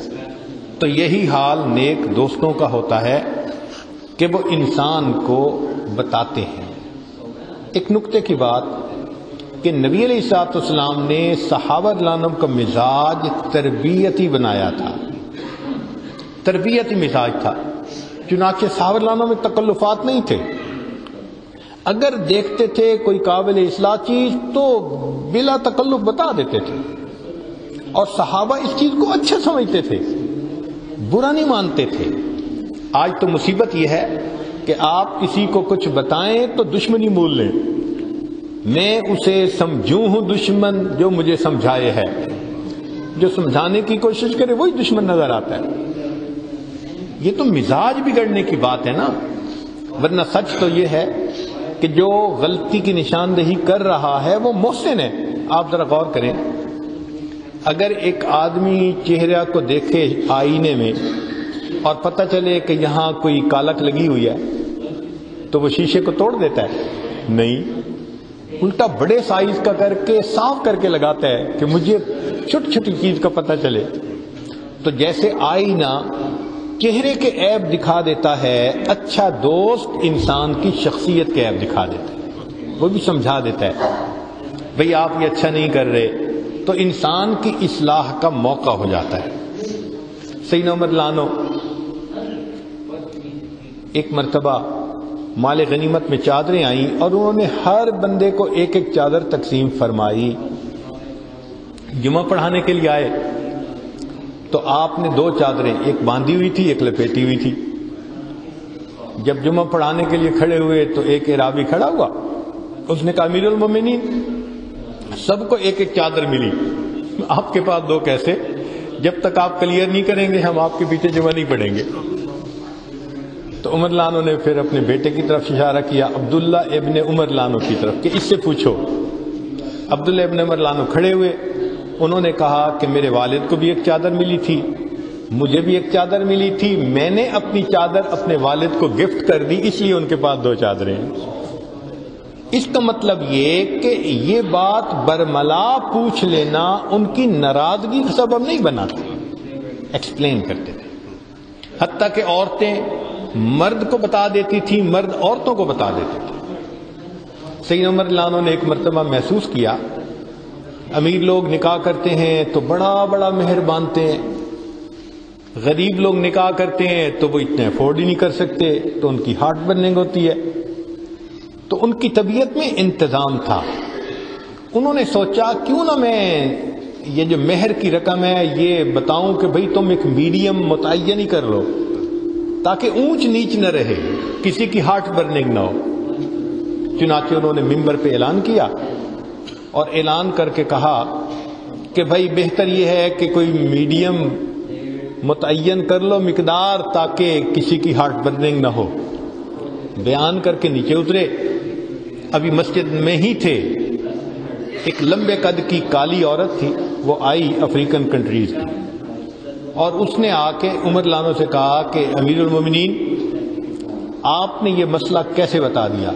تو یہی حال نیک دوستوں کا ہوتا ہے کہ وہ انسان کو بتاتے ہیں. ایک نکتے کی بات کہ نبی علیہ الصلوۃ والسلام نے صحابہ رضی اللہ عنہم کا مزاج تربیتی بنایا تھا, تربیتی مزاج تھا. چنانچہ صحابہ رضی اللہ عنہم میں تکلفات نہیں تھے. اگر دیکھتے تھے کوئی قابل اصلاح چیز تو بلا تکلف بتا دیتے تھے, اور صحابہ اس چیز کو اچھا سمجھتے تھے, برا نہیں مانتے تھے. آج تو مصیبت یہ ہے کہ آپ کسی کو کچھ بتائیں تو دشمنی مول لیں. میں اسے سمجھوں ہوں دشمن جو مجھے سمجھائے ہے, جو سمجھانے کی کوشش کرے وہی دشمن نظر آتا ہے. یہ تو مزاج بگڑنے کی بات ہے نا. ورنہ سچ تو یہ ہے کہ جو غلطی کی نشاندہی کر رہا ہے وہ محسن ہے. آپ ذرا غور کریں, اگر ایک آدمی چہرہ کو دیکھے آئینے میں اور پتہ چلے کہ یہاں کوئی کالک لگی ہوئی ہے تو وہ شیشے کو توڑ دیتا ہے؟ نہیں, الٹا بڑے سائز کا کر کے صاف کر کے لگاتا ہے کہ مجھے چھوٹی چھوٹی چیز کا پتہ چلے. تو جیسے آئینہ چہرے کے عیب دکھا دیتا ہے, اچھا دوست انسان کی شخصیت کے عیب دکھا دیتا ہے, وہ بھی سمجھا دیتا ہے بھئی آپ یہ اچھا نہیں کر رہے, تو انسان کی اصلاح کا موقع ہو جاتا ہے. سیدنا عمر لانو ایک مرتبہ مال غنیمت میں چادریں آئیں اور انہوں نے ہر بندے کو ایک ایک چادر تقسیم فرمائی. جمعہ پڑھانے کے لیے آئے تو آپ نے 2 چادریں, ایک باندھی ہوئی تھی ایک لپیٹی ہوئی تھی. جب جمعہ پڑھانے کے لیے کھڑے ہوئے تو ایک اعرابی کھڑا ہوا, اس نے کہا امیر المومنین سب کو ایک ایک چادر ملی, آپ کے پاس 2 کیسے؟ جب تک آپ کلیئر نہیں کریں گے ہم آپ کے پیچھے جمعہ نہیں پڑھیں گے. تو عمر لانو نے پھر اپنے بیٹے کی طرف اشارہ کیا, عبداللہ ابن عمر لانو کی طرف, کہ اس سے پوچھو. عبداللہ ابن عمر لانو کھڑے ہوئے, انہوں نے کہا کہ میرے والد کو بھی ایک چادر ملی تھی, مجھے بھی ایک چادر ملی تھی, میں نے اپنی چادر اپنے والد کو گفٹ کر دی, اس لیے ان کے پاس 2 چادریں ہیں. اس کا مطلب یہ کہ یہ بات برملا پوچھ لینا ان کی ناراضگی کا سبب نہیں بنا تھا, ایکسپلین کرتے تھے. حتیٰ کہ عورتیں مرد کو بتا دیتی تھی, مرد عورتوں کو بتا دیتے تھے. سیدنا عمر لانو نے ایک مرتبہ محسوس کیا امیر لوگ نکاح کرتے ہیں تو بڑا بڑا مہر باندھتے ہیں, غریب لوگ نکاح کرتے ہیں تو وہ اتنے افورڈ ہی نہیں کر سکتے, تو ان کی ہارٹ برننگ ہوتی ہے. تو ان کی طبیعت میں انتظام تھا. انہوں نے سوچا کیوں نہ میں یہ جو مہر کی رقم ہے یہ بتاؤں کہ بھئی تم ایک میڈیم متعین ہی کر لو تاکہ اونچ نیچ نہ رہے, کسی کی ہارٹ برننگ نہ ہو. چنانچہ انہوں نے ممبر پہ اعلان کیا اور اعلان کر کے کہا کہ بھائی بہتر یہ ہے کہ کوئی میڈیم متعین کر لو مقدار تاکہ کسی کی ہارٹ برننگ نہ ہو. بیان کر کے نیچے اترے, ابھی مسجد میں ہی تھے, ایک لمبے قد کی کالی عورت تھی, وہ آئی افریقن کنٹریز کی, اور اس نے آ کے عمر لانو سے کہا کہ امیر المومنین آپ نے یہ مسئلہ کیسے بتا دیا؟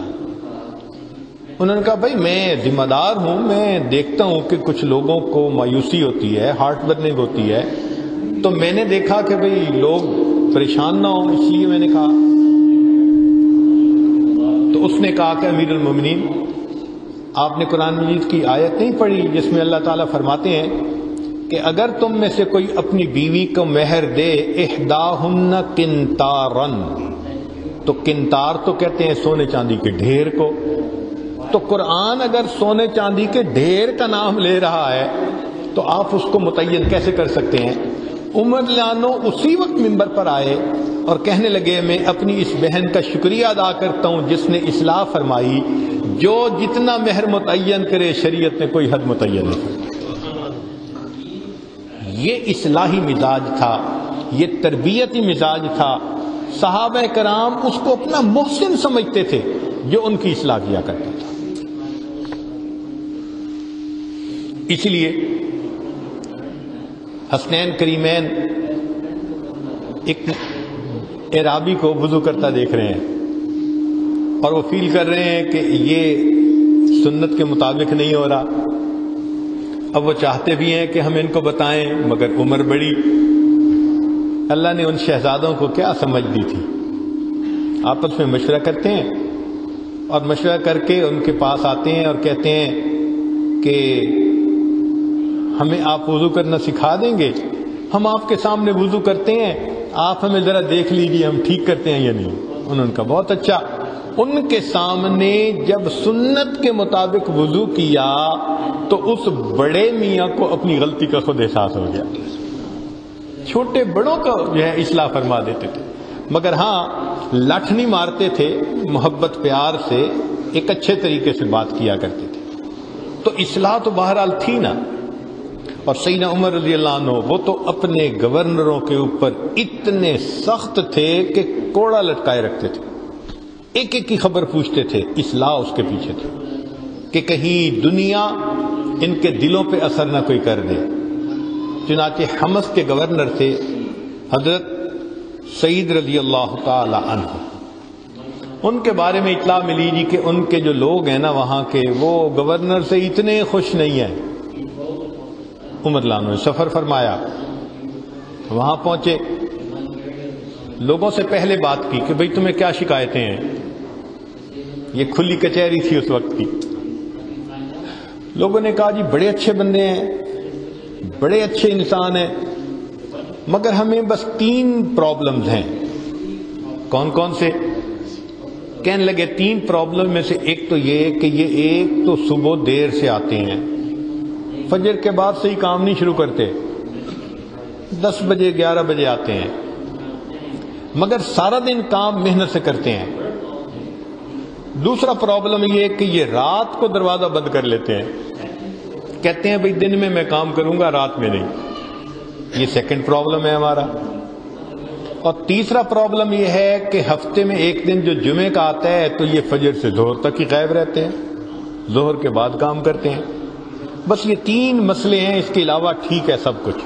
انہوں نے کہا بھائی میں ذمہ دار ہوں, میں دیکھتا ہوں کہ کچھ لوگوں کو مایوسی ہوتی ہے, ہارٹ برننگ ہوتی ہے, تو میں نے دیکھا کہ بھئی لوگ پریشان نہ ہوں, اس لیے میں نے کہا. تو اس نے کہا کہ امیر المومنین آپ نے قرآن مجید کی آیت نہیں پڑھی جس میں اللہ تعالیٰ فرماتے ہیں کہ اگر تم میں سے کوئی اپنی بیوی کو مہر دے احداہن قنطارن, تو قنطار تو کہتے ہیں سونے چاندی کے ڈھیر کو, تو قرآن اگر سونے چاندی کے ڈھیر کا نام لے رہا ہے تو آپ اس کو متعین کیسے کر سکتے ہیں؟ عمر لانو اسی وقت منبر پر آئے اور کہنے لگے میں اپنی اس بہن کا شکریہ ادا کرتا ہوں جس نے اصلاح فرمائی, جو جتنا مہر متعین کرے شریعت نے کوئی حد متعین نہیں کرتی. یہ اصلاحی مزاج تھا, یہ تربیتی مزاج تھا صحابہ کرام اس کو اپنا محسن سمجھتے تھے جو ان کی اصلاح کیا کرتا تھا۔ اس لیے حسنین کریمین ایک اعرابی کو وضو کرتا دیکھ رہے ہیں اور وہ فیل کر رہے ہیں کہ یہ سنت کے مطابق نہیں ہو رہا۔ اب وہ چاہتے بھی ہیں کہ ہم ان کو بتائیں، مگر عمر بڑی، اللہ نے ان شہزادوں کو کیا سمجھ دی تھی۔ آپس میں مشورہ کرتے ہیں اور مشورہ کر کے ان کے پاس آتے ہیں اور کہتے ہیں کہ ہمیں آپ وضو کرنا سکھا دیں گے؟ ہم آپ کے سامنے وضو کرتے ہیں، آپ ہمیں ذرا دیکھ لیجیے ہم ٹھیک کرتے ہیں یا نہیں۔ انہوں نے کہا بہت اچھا۔ ان کے سامنے جب سنت کے مطابق وضو کیا تو اس بڑے میاں کو اپنی غلطی کا خود احساس ہو گیا۔ چھوٹے بڑوں کو جو ہے اصلاح فرما دیتے تھے، مگر ہاں لٹھ نہیں مارتے تھے، محبت پیار سے ایک اچھے طریقے سے بات کیا کرتے تھے۔ تو اصلاح تو بہرحال تھی نا۔ اور سیدنا عمر رضی اللہ عنہ وہ تو اپنے گورنروں کے اوپر اتنے سخت تھے کہ کوڑا لٹکائے رکھتے تھے، ایک ایک کی خبر پوچھتے تھے، اصلاح اس کے پیچھے تھی کہ کہیں دنیا ان کے دلوں پہ اثر نہ کوئی کر دے۔ چنانچہ حمص کے گورنر تھے حضرت سعید رضی اللہ تعالی عنہ، ان کے بارے میں اطلاع ملی جی کہ ان کے جو لوگ ہیں نا وہاں کے، وہ گورنر سے اتنے خوش نہیں ہیں۔ عمر رضی اللہ عنہ نے سفر فرمایا، وہاں پہنچے، لوگوں سے پہلے بات کی کہ بھئی تمہیں کیا شکایتیں ہیں۔ یہ کھلی کچہری تھی اس وقت کی۔ لوگوں نے کہا جی بڑے اچھے بندے ہیں، بڑے اچھے انسان ہیں، مگر ہمیں بس 3 پرابلمز ہیں۔ کون کون سے؟ کہنے لگے 3 پرابلم میں سے ایک تو یہ کہ یہ ایک تو صبح دیر سے آتے ہیں، فجر کے بعد سے ہی کام نہیں شروع کرتے، 10 بجے 11 بجے آتے ہیں، مگر سارا دن کام محنت سے کرتے ہیں۔ دوسرا پرابلم یہ کہ یہ رات کو دروازہ بند کر لیتے ہیں، کہتے ہیں بھئی دن میں میں کام کروں گا، رات میں نہیں۔ یہ سیکنڈ پرابلم ہے ہمارا۔ اور تیسرا پرابلم یہ ہے کہ ہفتے میں ایک دن جو جمعے کا آتا ہے تو یہ فجر سے ظہر تک ہی غائب رہتے ہیں، ظہر کے بعد کام کرتے ہیں۔ بس یہ 3 مسئلے ہیں، اس کے علاوہ ٹھیک ہے سب کچھ۔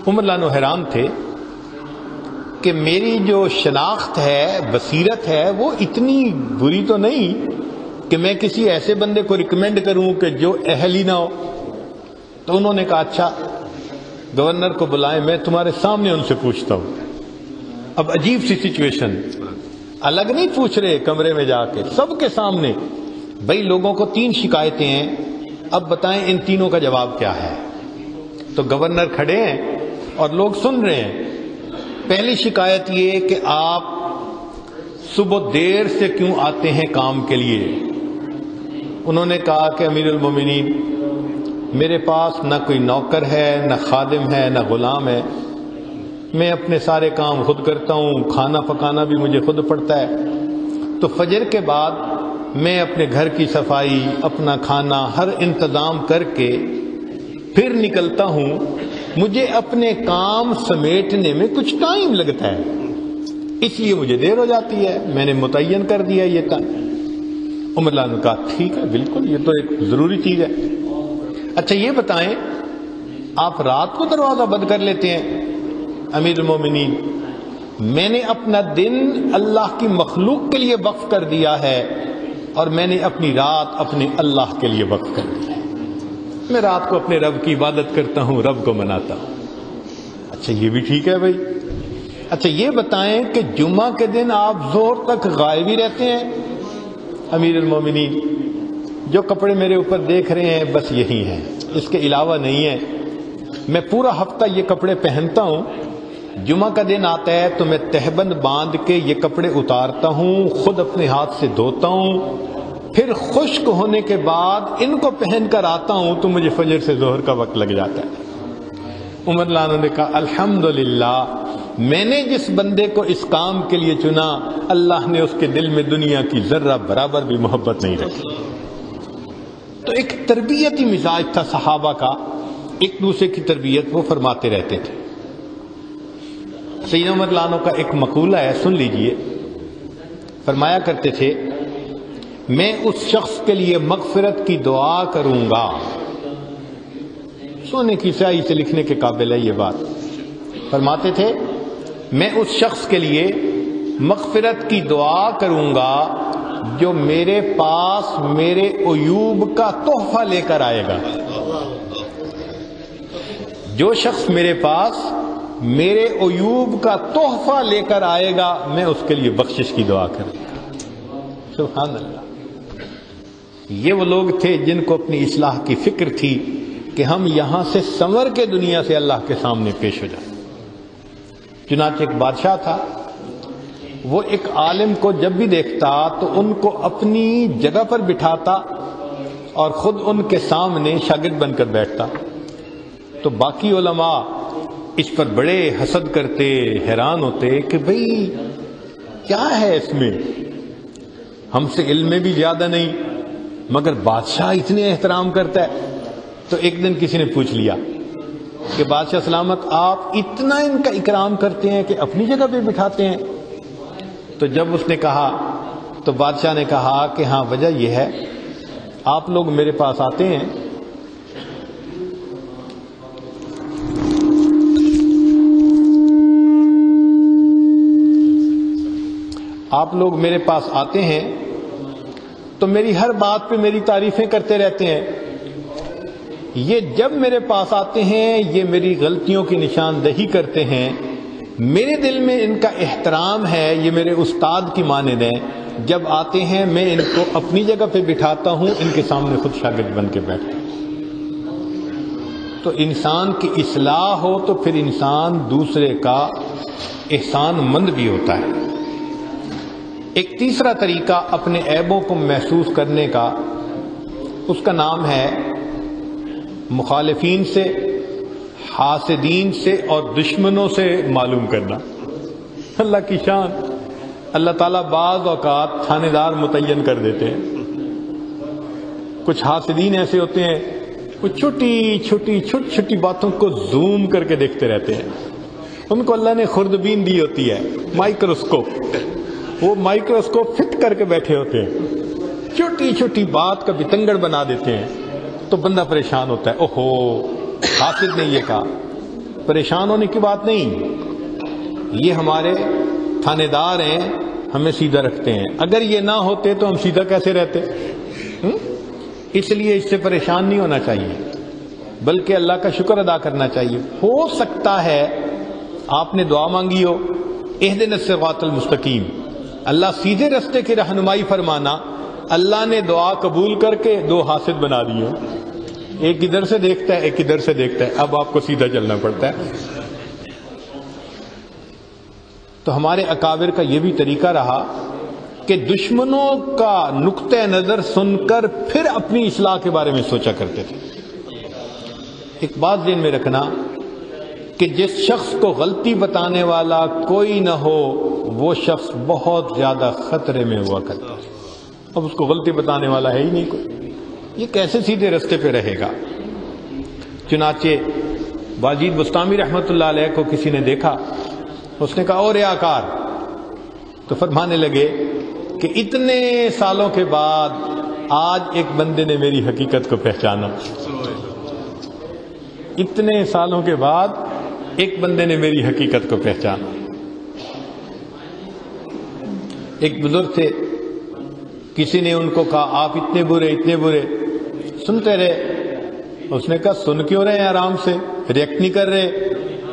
عمر رضی اللہ عنہ حیران تھے کہ میری جو شناخت ہے، بصیرت ہے، وہ اتنی بری تو نہیں کہ میں کسی ایسے بندے کو ریکمینڈ کروں کہ جو اہل ہی نہ ہو۔ تو انہوں نے کہا اچھا گورنر کو بلائیں، میں تمہارے سامنے ان سے پوچھتا ہوں۔ اب عجیب سی سچویشن، الگ نہیں پوچھ رہے کمرے میں جا کے، سب کے سامنے، بھئی لوگوں کو 3 شکایتیں ہیں، اب بتائیں ان تینوں کا جواب کیا ہے۔ تو گورنر کھڑے ہیں اور لوگ سن رہے ہیں۔ پہلی شکایت یہ کہ آپ صبح دیر سے کیوں آتے ہیں کام کے لیے؟ انہوں نے کہا کہ امیر المومنین میرے پاس نہ کوئی نوکر ہے، نہ خادم ہے، نہ غلام ہے، میں اپنے سارے کام خود کرتا ہوں، کھانا پکانا بھی مجھے خود پڑتا ہے۔ تو فجر کے بعد میں اپنے گھر کی صفائی، اپنا کھانا، ہر انتظام کر کے پھر نکلتا ہوں، مجھے اپنے کام سمیٹنے میں کچھ ٹائم لگتا ہے، اس لیے مجھے دیر ہو جاتی ہے، میں نے متعین کر دیا یہ ٹائم۔ عمر رضی اللہ عنہ نے کہا ٹھیک ہے، بالکل یہ تو ایک ضروری چیز ہے۔ اچھا یہ بتائیں آپ رات کو دروازہ بند کر لیتے ہیں؟ امیر المومنین میں نے اپنا دن اللہ کی مخلوق کے لیے وقف کر دیا ہے اور میں نے اپنی رات اپنے اللہ کے لیے وقف کر دی ہے، میں رات کو اپنے رب کی عبادت کرتا ہوں، رب کو مناتا ہوں۔ اچھا یہ بھی ٹھیک ہے بھائی۔ اچھا یہ بتائیں کہ جمعہ کے دن آپ ظہر تک غائب ہی رہتے ہیں؟ امیر المومنین جو کپڑے میرے اوپر دیکھ رہے ہیں بس یہی ہیں، اس کے علاوہ نہیں ہے، میں پورا ہفتہ یہ کپڑے پہنتا ہوں، جمعہ کا دن آتا ہے تو میں تہبند باندھ کے یہ کپڑے اتارتا ہوں، خود اپنے ہاتھ سے دھوتا ہوں، پھر خشک ہونے کے بعد ان کو پہن کر آتا ہوں تو مجھے فجر سے ظہر کا وقت لگ جاتا ہے۔ عمر رضی اللہ عنہ نے کہا الحمدللہ میں نے جس بندے کو اس کام کے لیے چنا، اللہ نے اس کے دل میں دنیا کی ذرہ برابر بھی محبت نہیں رکھی۔ تو ایک تربیتی مزاج تھا صحابہ کا، ایک دوسرے کی تربیت وہ فرماتے رہتے تھے۔ سیدنا عمر لانو کا ایک مقولہ ہے، سن لیجئے. فرمایا کرتے تھے میں اس شخص کے لیے مغفرت کی دعا کروں گا. سونے کی سیاہی سے لکھنے کے قابل ہے یہ بات. فرماتے تھے میں اس شخص کے لیے مغفرت کی دعا کروں گا جو میرے پاس میرے عیوب کا تحفہ لے کر آئے گا. جو شخص میرے پاس میرے عیوب کا تحفہ لے کر آئے گا میں اس کے لیے بخشش کی دعا کروں گا. سبحان اللہ. یہ وہ لوگ تھے جن کو اپنی اصلاح کی فکر تھی کہ ہم یہاں سے سنور کے دنیا سے اللہ کے سامنے پیش ہو جائیں. چنانچہ ایک بادشاہ تھا، وہ ایک عالم کو جب بھی دیکھتا تو ان کو اپنی جگہ پر بٹھاتا اور خود ان کے سامنے شاگرد بن کر بیٹھتا. تو باقی علماء اس پر بڑے حسد کرتے، حیران ہوتے کہ بھئی کیا ہے اس میں، ہم سے علم میں بھی زیادہ نہیں مگر بادشاہ اتنے احترام کرتا ہے. تو ایک دن کسی نے پوچھ لیا کہ بادشاہ سلامت آپ اتنا ان کا اکرام کرتے ہیں کہ اپنی جگہ پہ بٹھاتے ہیں. تو جب اس نے کہا تو بادشاہ نے کہا کہ ہاں وجہ یہ ہے آپ لوگ میرے پاس آتے ہیں تو میری ہر بات پہ میری تعریفیں کرتے رہتے ہیں. یہ جب میرے پاس آتے ہیں یہ میری غلطیوں کی نشاندہی کرتے ہیں. میرے دل میں ان کا احترام ہے، یہ میرے استاد کی مانند ہیں. جب آتے ہیں میں ان کو اپنی جگہ پہ بٹھاتا ہوں، ان کے سامنے خود شاگرد بن کے بیٹھتا ہوں. تو انسان کی اصلاح ہو تو پھر انسان دوسرے کا احسان مند بھی ہوتا ہے. ایک تیسرا طریقہ اپنے عیبوں کو محسوس کرنے کا، اس کا نام ہے مخالفین سے، حاسدین سے اور دشمنوں سے معلوم کرنا. اللہ کی شان، اللہ تعالیٰ بعض اوقات تھانے دار متعین کر دیتے ہیں. کچھ حاسدین ایسے ہوتے ہیں وہ چھوٹی باتوں کو زوم کر کے دیکھتے رہتے ہیں. ان کو اللہ نے خوردبین دی ہوتی ہے، مائکروسکوپ. وہ مائکروسکوپ فٹ کر کے بیٹھے ہوتے ہیں، چھوٹی بات کا بتنگڑ بنا دیتے ہیں. تو بندہ پریشان ہوتا ہے، اوہو حاسد نے یہ کہا. پریشان ہونے کی بات نہیں، یہ ہمارے تھانے دار ہیں، ہمیں سیدھا رکھتے ہیں. اگر یہ نہ ہوتے تو ہم سیدھا کیسے رہتے؟ اس لیے اس سے پریشان نہیں ہونا چاہیے بلکہ اللہ کا شکر ادا کرنا چاہیے. ہو سکتا ہے آپ نے دعا مانگی ہو اہدنا الصراط المستقیم، اللہ سیدھے رستے کی رہنمائی فرمانا، اللہ نے دعا قبول کر کے دو حاسد بنا دیے. ایک ادھر سے دیکھتا ہے ایک ادھر سے دیکھتا ہے، اب آپ کو سیدھا چلنا پڑتا ہے. تو ہمارے اکابر کا یہ بھی طریقہ رہا کہ دشمنوں کا نقطہ نظر سن کر پھر اپنی اصلاح کے بارے میں سوچا کرتے تھے. ایک بات ذہن میں رکھنا کہ جس شخص کو غلطی بتانے والا کوئی نہ ہو وہ شخص بہت زیادہ خطرے میں ہوا کرتا ہے. اب اس کو غلطی بتانے والا ہے ہی نہیں کوئی، یہ کیسے سیدھے رستے پہ رہے گا؟ چنانچہ باجید بستامی رحمۃ اللہ علیہ کو کسی نے دیکھا، اس نے کہا او ریاکار. تو فرمانے لگے کہ اتنے سالوں کے بعد آج ایک بندے نے میری حقیقت کو پہچانا. اتنے سالوں کے بعد ایک بندے نے میری حقیقت کو پہچانا. ایک بزرگ تھے، کسی نے ان کو کہا آپ اتنے برے. سنتے رہے. اس نے کہا سن کیوں رہے ہیں آرام سے، ریئیکٹ نہیں کر رہے.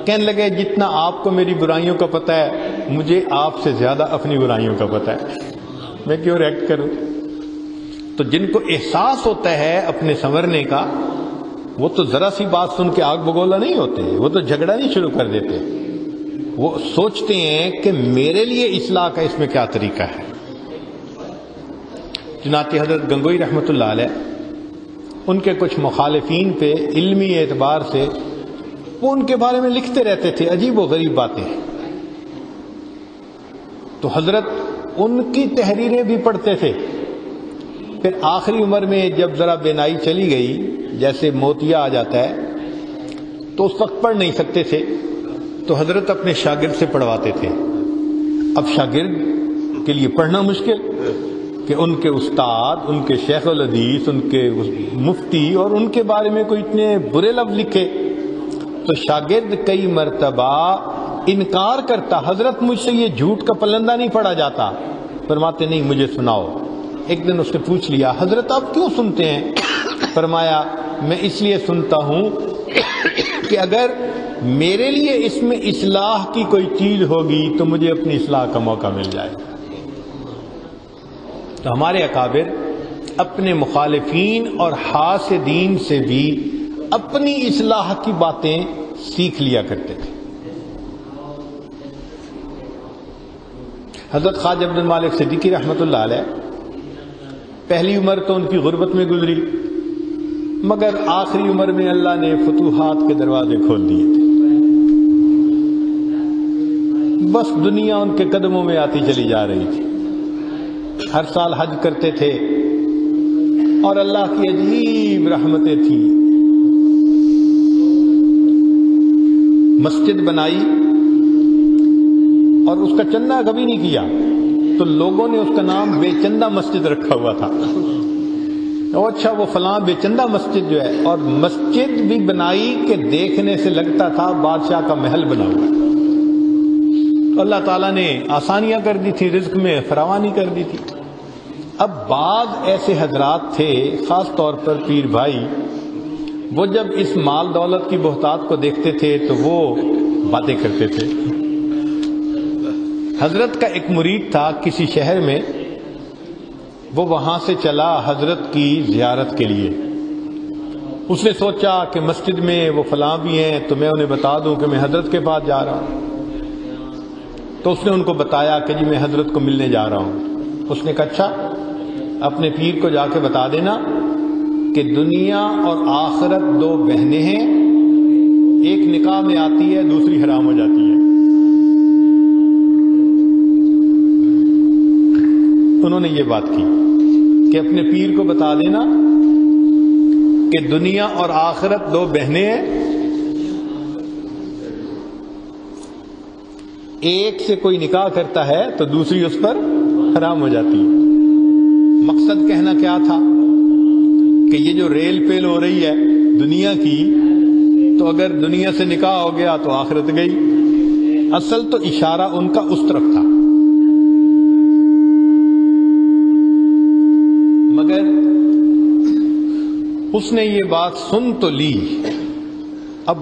کہنے لگے جتنا آپ کو میری برائیوں کا پتہ ہے مجھے آپ سے زیادہ اپنی برائیوں کا پتہ ہے، میں کیوں ریئیکٹ کروں؟ تو جن کو احساس ہوتا ہے اپنے سنورنے کا وہ تو ذرا سی بات سن کے آگ بگولا نہیں ہوتے، وہ تو جھگڑا نہیں شروع کر دیتے. وہ سوچتے ہیں کہ میرے لیے اصلاح کا اس میں کیا طریقہ ہے. چنانچہ حضرت گنگوئی رحمۃ اللہ علیہ ان کے کچھ مخالفین پہ علمی اعتبار سے وہ ان کے بارے میں لکھتے رہتے تھے عجیب و غریب باتیں. تو حضرت ان کی تحریریں بھی پڑھتے تھے. پھر آخری عمر میں جب ذرا بینائی چلی گئی، جیسے موتیا آ جاتا ہے، تو اس وقت پڑھ نہیں سکتے تھے. تو حضرت اپنے شاگرد سے پڑھواتے تھے. اب شاگرد کے لیے پڑھنا مشکل کہ ان کے استاد، ان کے شیخ الحدیث، ان کے مفتی اور ان کے بارے میں کوئی اتنے برے لفظ لکھے. تو شاگرد کئی مرتبہ انکار کرتا، حضرت مجھ سے یہ جھوٹ کا پلندہ نہیں پڑا جاتا. فرماتے نہیں مجھے سناؤ. ایک دن اس نے پوچھ لیا حضرت آپ کیوں سنتے ہیں؟ فرمایا میں اس لیے سنتا ہوں کہ اگر میرے لیے اس میں اصلاح کی کوئی چیز ہوگی تو مجھے اپنی اصلاح کا موقع مل جائے. تو ہمارے اکابر اپنے مخالفین اور حاسدین سے بھی اپنی اصلاح کی باتیں سیکھ لیا کرتے تھے. حضرت خواجہ عبد المالک صدیقی رحمۃ اللہ علیہ پہلی عمر تو ان کی غربت میں گزری، مگر آخری عمر میں اللہ نے فتوحات کے دروازے کھول دیے تھے. بس دنیا ان کے قدموں میں آتی چلی جا رہی تھی. ہر سال حج کرتے تھے اور اللہ کی عجیب رحمتیں تھیں. مسجد بنائی اور اس کا چندہ کبھی نہیں کیا، تو لوگوں نے اس کا نام بے چندہ مسجد رکھا ہوا تھا. اچھا وہ فلاں بے چندہ مسجد جو ہے، اور مسجد بھی بنائی کہ دیکھنے سے لگتا تھا بادشاہ کا محل بنا ہوا. تو اللہ تعالیٰ نے آسانیاں کر دی تھی، رزق میں فراوانی کر دی تھی. اب بعض ایسے حضرات تھے، خاص طور پر پیر بھائی، وہ جب اس مال دولت کی بہتات کو دیکھتے تھے تو وہ باتیں کرتے تھے. حضرت کا ایک مرید تھا کسی شہر میں، وہ وہاں سے چلا حضرت کی زیارت کے لیے. اس نے سوچا کہ مسجد میں وہ فلاں بھی ہیں تو میں انہیں بتا دوں کہ میں حضرت کے پاس جا رہا ہوں. تو اس نے ان کو بتایا کہ جی میں حضرت کو ملنے جا رہا ہوں. اس نے کہا اچھا اپنے پیر کو جا کے بتا دینا کہ دنیا اور آخرت دو بہنیں ہیں، ایک نکاح میں آتی ہے دوسری حرام ہو جاتی ہے. انہوں نے یہ بات کی کہ اپنے پیر کو بتا دینا کہ دنیا اور آخرت دو بہنیں ہیں، ایک سے کوئی نکاح کرتا ہے تو دوسری اس پر حرام ہو جاتی ہے. مقصد کہنا کیا تھا کہ یہ جو ریل پیل ہو رہی ہے دنیا کی، تو اگر دنیا سے نکاح ہو گیا تو آخرت گئی. اصل تو اشارہ ان کا اس طرف تھا، مگر اس نے یہ بات سن تو لی. اب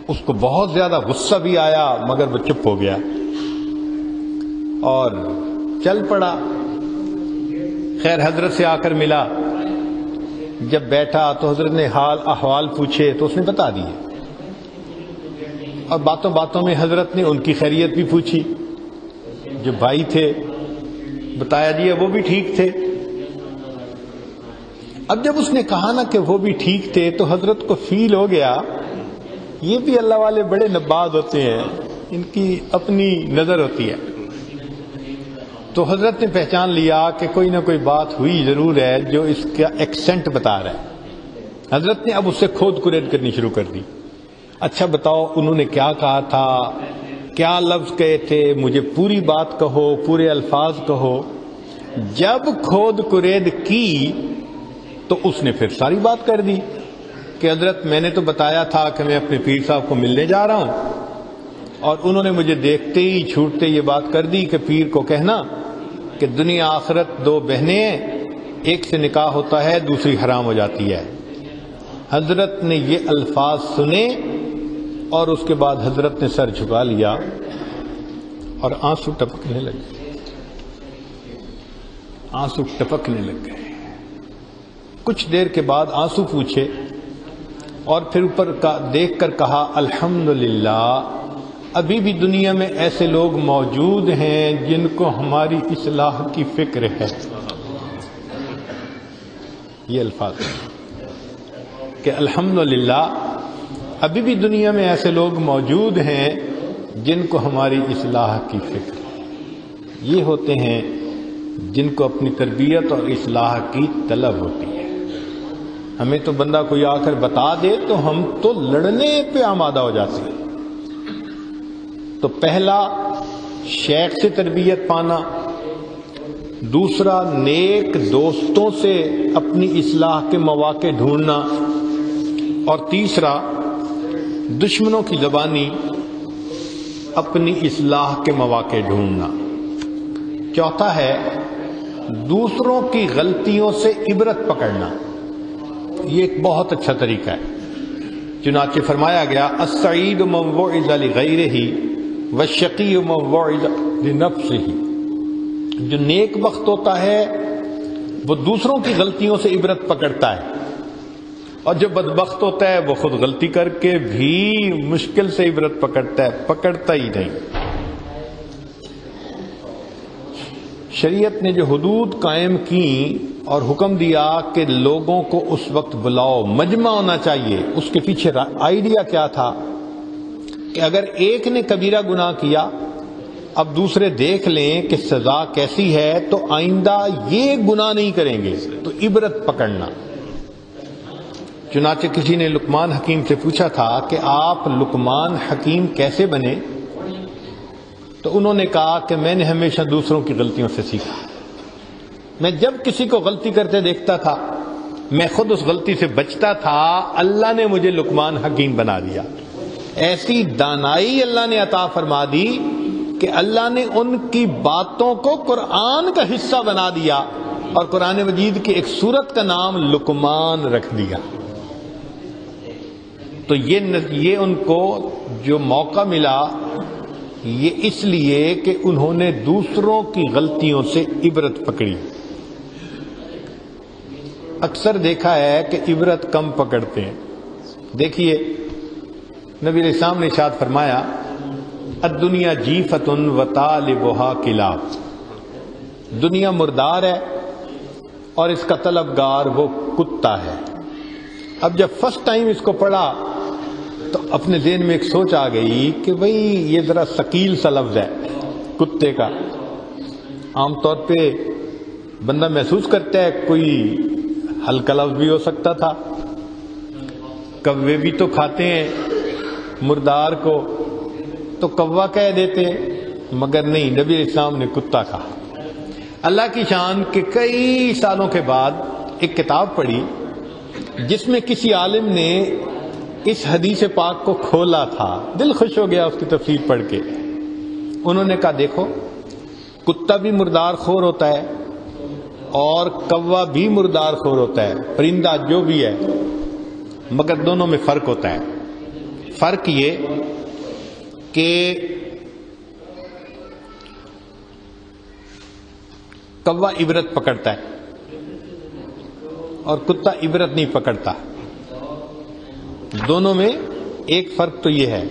اس کو بہت زیادہ غصہ بھی آیا، مگر وہ چپ ہو گیا اور چل پڑا. خیر حضرت سے آ کر ملا، جب بیٹھا تو حضرت نے حال احوال پوچھے تو اس نے بتا دیے، اور باتوں باتوں میں حضرت نے ان کی خیریت بھی پوچھی. جو بھائی تھے بتایا جی وہ بھی ٹھیک تھے. اب جب اس نے کہا نا کہ وہ بھی ٹھیک تھے تو حضرت کو فیل ہو گیا یہ بھی اللہ والے بڑے نباز ہوتے ہیں، ان کی اپنی نظر ہوتی ہے. تو حضرت نے پہچان لیا کہ کوئی نہ کوئی بات ہوئی ضرور ہے جو اس کا ایکسنٹ بتا رہا ہے. حضرت نے اب اس سے کھود کرید کرنی شروع کر دی. اچھا بتاؤ انہوں نے کیا کہا تھا، کیا لفظ کہے تھے، مجھے پوری بات کہو، پورے الفاظ کہو. جب کھود کرید کی تو اس نے پھر ساری بات کر دی کہ حضرت میں نے تو بتایا تھا کہ میں اپنے پیر صاحب کو ملنے جا رہا ہوں، اور انہوں نے مجھے دیکھتے ہی چھوٹتے یہ بات کر دی کہ پیر کو کہنا کہ دنیا آخرت دو بہنیں ہیں، ایک سے نکاح ہوتا ہے دوسری حرام ہو جاتی ہے. حضرت نے یہ الفاظ سنے اور اس کے بعد حضرت نے سر جھکا لیا اور آنسو ٹپکنے لگے. آنسو ٹپکنے لگ گئے. کچھ دیر کے بعد آنسو پوچھے اور پھر اوپر دیکھ کر کہا الحمدللہ ابھی بھی دنیا میں ایسے لوگ موجود ہیں جن کو ہماری اصلاح کی فکر ہے. یہ الفاظ کہ الحمدللہ ابھی بھی دنیا میں ایسے لوگ موجود ہیں جن کو ہماری اصلاح کی فکر ہے. یہ ہوتے ہیں جن کو اپنی تربیت اور اصلاح کی طلب ہوتی ہے. ہمیں تو بندہ کوئی آ کر بتا دے تو ہم تو لڑنے پہ آمادہ ہو جاتے ہیں. تو پہلا شیخ سے تربیت پانا، دوسرا نیک دوستوں سے اپنی اصلاح کے مواقع ڈھونڈنا، اور تیسرا دشمنوں کی زبانی اپنی اصلاح کے مواقع ڈھونڈنا، چوتھا ہے دوسروں کی غلطیوں سے عبرت پکڑنا۔ یہ ایک بہت اچھا طریقہ ہے، چنانچہ فرمایا گیا السعید من وعظ لغیرہ والشقی من وعظ لنفسہ، جو نیک بخت ہوتا ہے وہ دوسروں کی غلطیوں سے عبرت پکڑتا ہے، اور جو بدبخت ہوتا ہے وہ خود غلطی کر کے بھی مشکل سے عبرت پکڑتا ہی نہیں۔ شریعت نے جو حدود قائم کی اور حکم دیا کہ لوگوں کو اس وقت بلاؤ، مجمع ہونا چاہیے، اس کے پیچھے آئیڈیا کیا تھا کہ اگر ایک نے کبیرہ گناہ کیا، اب دوسرے دیکھ لیں کہ سزا کیسی ہے تو آئندہ یہ گناہ نہیں کریں گے، تو عبرت پکڑنا۔ چنانچہ کسی نے لقمان حکیم سے پوچھا تھا کہ آپ لقمان حکیم کیسے بنے؟ تو انہوں نے کہا کہ میں نے ہمیشہ دوسروں کی غلطیوں سے سیکھا، میں جب کسی کو غلطی کرتے دیکھتا تھا میں خود اس غلطی سے بچتا تھا، اللہ نے مجھے لقمان حکیم بنا دیا۔ ایسی دانائی اللہ نے عطا فرما دی کہ اللہ نے ان کی باتوں کو قرآن کا حصہ بنا دیا اور قرآن مجید کی ایک سورت کا نام لقمان رکھ دیا۔ تو یہ ان کو جو موقع ملا یہ اس لیے کہ انہوں نے دوسروں کی غلطیوں سے عبرت پکڑی۔ اکثر دیکھا ہے کہ عبرت کم پکڑتے ہیں۔ دیکھیے نبی علیہ السلام نے ارشاد فرمایا الدنیا جیفۃ وطالبها کلاب، دنیا مردار ہے اور اس کا طلبگار وہ کتا ہے۔ اب جب فرسٹ ٹائم اس کو پڑھا تو اپنے ذہن میں ایک سوچ آ گئی کہ بھئی یہ ذرا ثقیل سا لفظ ہے کتے کا، عام طور پہ بندہ محسوس کرتا ہے کوئی ہلکا لفظ بھی ہو سکتا تھا، کوے بھی تو کھاتے ہیں مردار کو تو کوا کہہ دیتے، مگر نہیں، نبی علیہ السلام نے کتا کہا۔ اللہ کی شان کہ کئی سالوں کے بعد ایک کتاب پڑھی جس میں کسی عالم نے اس حدیث پاک کو کھولا تھا، دل خوش ہو گیا اس کی تفسیر پڑھ کے۔ انہوں نے کہا دیکھو کتا بھی مردار خور ہوتا ہے اور کوا بھی مردار خور ہوتا ہے، پرندہ جو بھی ہے، مگر دونوں میں فرق ہوتا ہے۔ فرق یہ کہ کوا عبرت پکڑتا ہے اور کتا عبرت نہیں پکڑتا، دونوں میں ایک فرق تو یہ ہے۔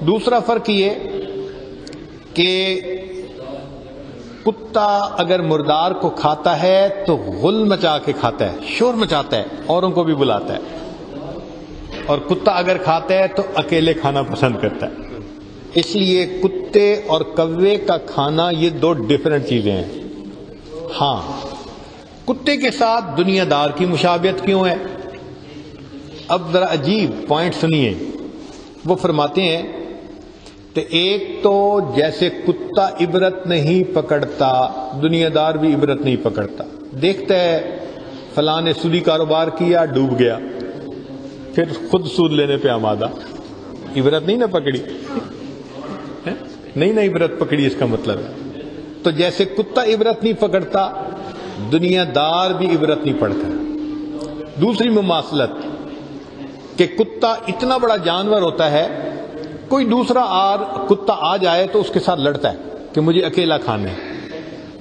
دوسرا فرق یہ کہ کتا اگر مردار کو کھاتا ہے تو غل مچا کے کھاتا ہے، شور مچاتا ہے، اوروں کو بھی بلاتا ہے، اور کتا اگر کھاتا ہے تو اکیلے کھانا پسند کرتا ہے۔ اس لیے کتے اور کوے کا کھانا یہ دو ڈیفرنٹ چیزیں ہیں۔ ہاں کتے کے ساتھ دنیا دار کی مشابہت کیوں ہے؟ اب ذرا عجیب پوائنٹ سنیے، وہ فرماتے ہیں کہ ایک تو جیسے کتا عبرت نہیں پکڑتا، دنیا دار بھی عبرت نہیں پکڑتا، دیکھتا ہے فلاں نے سودی کاروبار کیا ڈوب گیا، پھر خود سود لینے پہ آمادہ، عبرت نہیں نہ پکڑی، نہیں عبرت پکڑی، اس کا مطلب ہے تو جیسے کتا عبرت نہیں پکڑتا دنیا دار بھی عبرت نہیں پکڑتا۔ دوسری مماثلت کہ کتا اتنا بڑا جانور ہوتا ہے، کوئی دوسرا کتا آ جائے تو اس کے ساتھ لڑتا ہے کہ مجھے اکیلا کھانا ہے،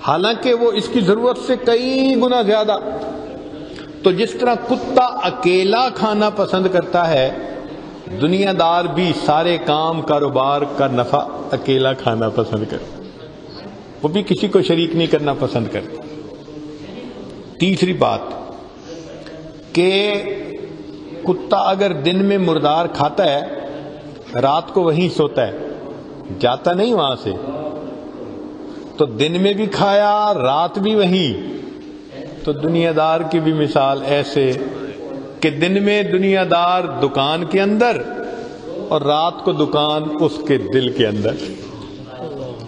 حالانکہ وہ اس کی ضرورت سے کئی گنا زیادہ۔ تو جس طرح کتا اکیلا کھانا پسند کرتا ہے، دنیا دار بھی سارے کام کاروبار کا نفع اکیلا کھانا پسند کرتا، وہ بھی کسی کو شریک نہیں کرنا پسند کرتا۔ تیسری بات کہ کتا اگر دن میں مردار کھاتا ہے رات کو وہیں سوتا ہے، جاتا نہیں وہاں سے، تو دن میں بھی کھایا رات بھی وہیں۔ تو دنیا دار کی بھی مثال ایسے کہ دن میں دنیا دار دکان کے اندر اور رات کو دکان اس کے دل کے اندر،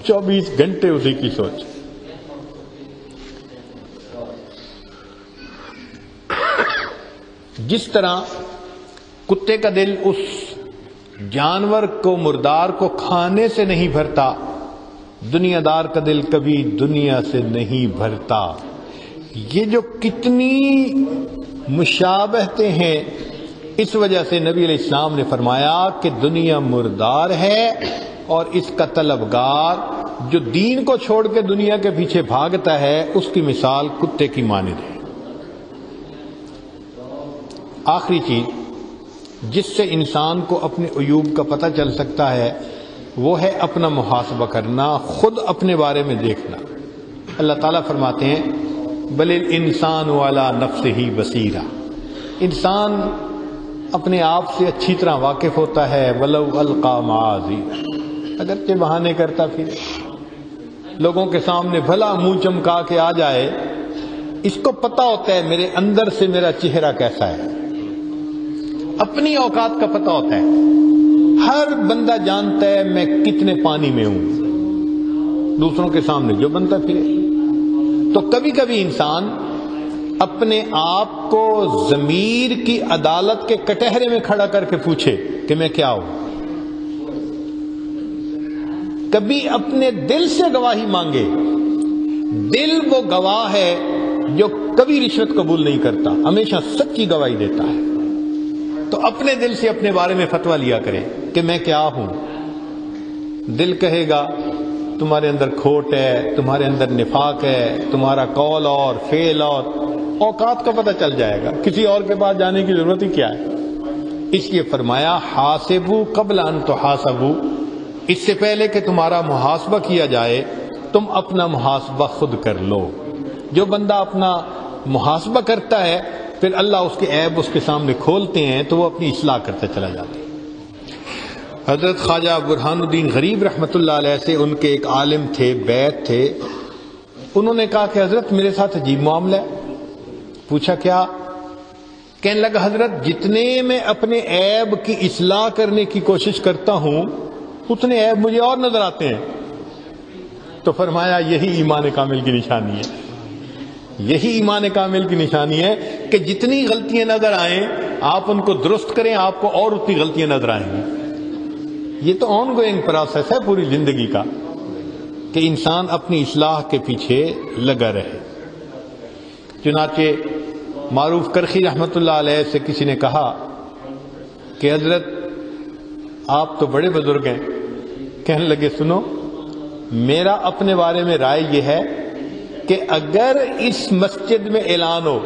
24 گھنٹے اسی کی سوچ۔ جس طرح کتے کا دل اس جانور کو، مردار کو کھانے سے نہیں بھرتا، دنیا دار کا دل کبھی دنیا سے نہیں بھرتا۔ یہ جو کتنی مشابہتیں ہیں، اس وجہ سے نبی علیہ السلام نے فرمایا کہ دنیا مردار ہے اور اس کا طلبگار جو دین کو چھوڑ کے دنیا کے پیچھے بھاگتا ہے، اس کی مثال کتے کی مانند ہے۔ آخری چیز جس سے انسان کو اپنے عیوب کا پتہ چل سکتا ہے وہ ہے اپنا محاسبہ کرنا، خود اپنے بارے میں دیکھنا۔ اللہ تعالیٰ فرماتے ہیں بل الانسان علی نفسہ بصیرہ، انسان اپنے آپ سے اچھی طرح واقف ہوتا ہے، ولو القی معاذیرہ، اگرچہ بہانے کرتا پھرے، لوگوں کے سامنے بھلا منہ چمکا کے آ جائے، اس کو پتہ ہوتا ہے میرے اندر سے میرا چہرہ کیسا ہے، اپنی اوقات کا پتہ ہوتا ہے۔ ہر بندہ جانتا ہے میں کتنے پانی میں ہوں، دوسروں کے سامنے جو بنتا پھرے۔ تو کبھی کبھی انسان اپنے آپ کو ضمیر کی عدالت کے کٹہرے میں کھڑا کر کے پوچھے کہ میں کیا ہوں، کبھی اپنے دل سے گواہی مانگے۔ دل وہ گواہ ہے جو کبھی رشوت قبول نہیں کرتا، ہمیشہ سچی گواہی دیتا ہے۔ تو اپنے دل سے اپنے بارے میں فتویٰ لیا کرے کہ میں کیا ہوں۔ دل کہے گا تمہارے اندر کھوٹ ہے، تمہارے اندر نفاق ہے، تمہارا قول اور فعل اور اوقات کا پتہ چل جائے گا، کسی اور کے پاس جانے کی ضرورت ہی کیا ہے۔ اس لیے فرمایا حاسبوا قبل ان تحاسبوا، اس سے پہلے کہ تمہارا محاسبہ کیا جائے تم اپنا محاسبہ خود کر لو۔ جو بندہ اپنا محاسبہ کرتا ہے پھر اللہ اس کے عیب اس کے سامنے کھولتے ہیں تو وہ اپنی اصلاح کرتا چلا جاتا ہے۔ حضرت خواجہ برہان الدین غریب رحمۃ اللہ علیہ سے ان کے ایک عالم تھے، بیعت تھے، انہوں نے کہا کہ حضرت میرے ساتھ عجیب معاملہ ہے۔ پوچھا کیا؟ کہنے لگا حضرت جتنے میں اپنے عیب کی اصلاح کرنے کی کوشش کرتا ہوں اتنے عیب مجھے اور نظر آتے ہیں۔ تو فرمایا یہی ایمان کامل کی نشانی ہے، یہی ایمان کامل کی نشانی ہے کہ جتنی غلطیاں نظر آئیں آپ ان کو درست کریں، آپ کو اور اتنی غلطیاں نظر آئیں گی۔ یہ تو آن گوئنگ پروسیس ہے پوری زندگی کا کہ انسان اپنی اصلاح کے پیچھے لگا رہے۔ چنانچہ معروف کرخی رحمۃ اللہ علیہ سے کسی نے کہا کہ حضرت آپ تو بڑے بزرگ ہیں، کہنے لگے سنو میرا اپنے بارے میں رائے یہ ہے کہ اگر اس مسجد میں اعلان ہو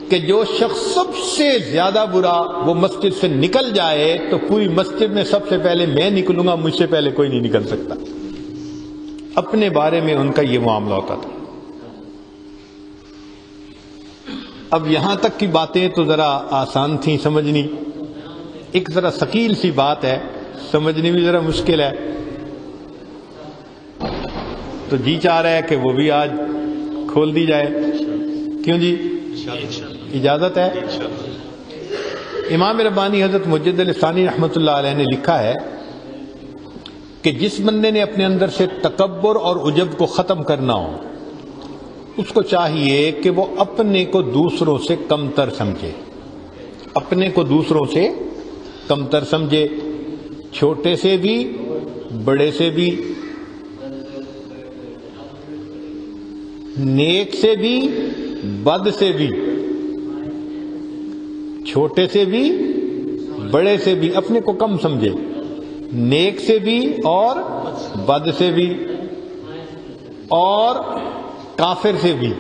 کہ جو شخص سب سے زیادہ برا وہ مسجد سے نکل جائے تو پوری مسجد میں سب سے پہلے میں نکلوں گا، مجھ سے پہلے کوئی نہیں نکل سکتا۔ اپنے بارے میں ان کا یہ معاملہ ہوتا تھا۔ اب یہاں تک کی باتیں تو ذرا آسان تھیں سمجھنی، ایک ذرا ثقیل سی بات ہے، سمجھنی بھی ذرا مشکل ہے۔ تو جی چاہ رہا ہے کہ وہ بھی آج کھول دی جائے، کیوں جی؟ اجازت ہے؟ امام ربانی حضرت مجد علی ثانی رحمۃ اللہ علیہ نے لکھا ہے کہ جس بندے نے اپنے اندر سے تکبر اور عجب کو ختم کرنا ہو اس کو چاہیے کہ وہ اپنے کو دوسروں سے کمتر سمجھے، اپنے کو دوسروں سے کمتر سمجھے، چھوٹے سے بھی بڑے سے بھی، نیک سے بھی بد سے بھی، چھوٹے سے بھی بڑے سے بھی اپنے کو کم سمجھے، نیک سے بھی اور بد سے بھی اور کافر سے بھی،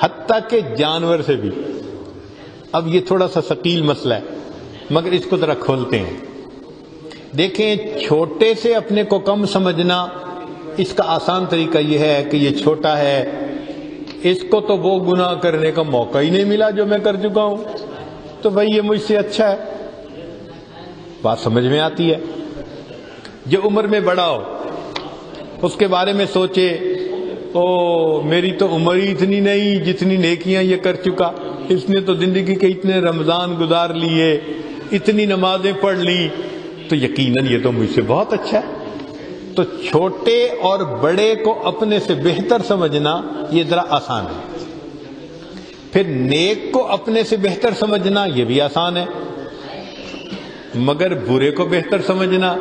حتیٰ کہ جانور سے بھی۔ اب یہ تھوڑا سا ثقیل مسئلہ ہے مگر اس کو ذرا کھولتے ہیں۔ دیکھیں چھوٹے سے اپنے کو کم سمجھنا، اس کا آسان طریقہ یہ ہے کہ یہ چھوٹا ہے، اس کو تو وہ گناہ کرنے کا موقع ہی نہیں ملا جو میں کر چکا ہوں، تو بھائی یہ مجھ سے اچھا ہے۔ بات سمجھ میں آتی ہے؟ جو عمر میں بڑا ہو اس کے بارے میں سوچے او میری تو عمر ہی اتنی نہیں جتنی نیکیاں یہ کر چکا، اس نے تو زندگی کے اتنے رمضان گزار لیے، اتنی نمازیں پڑھ لیں تو یقیناً یہ تو مجھ سے بہت اچھا ہے۔ تو چھوٹے اور بڑے کو اپنے سے بہتر سمجھنا یہ ذرا آسان ہے، پھر نیک کو اپنے سے بہتر سمجھنا یہ بھی آسان ہے، مگر برے کو بہتر سمجھنا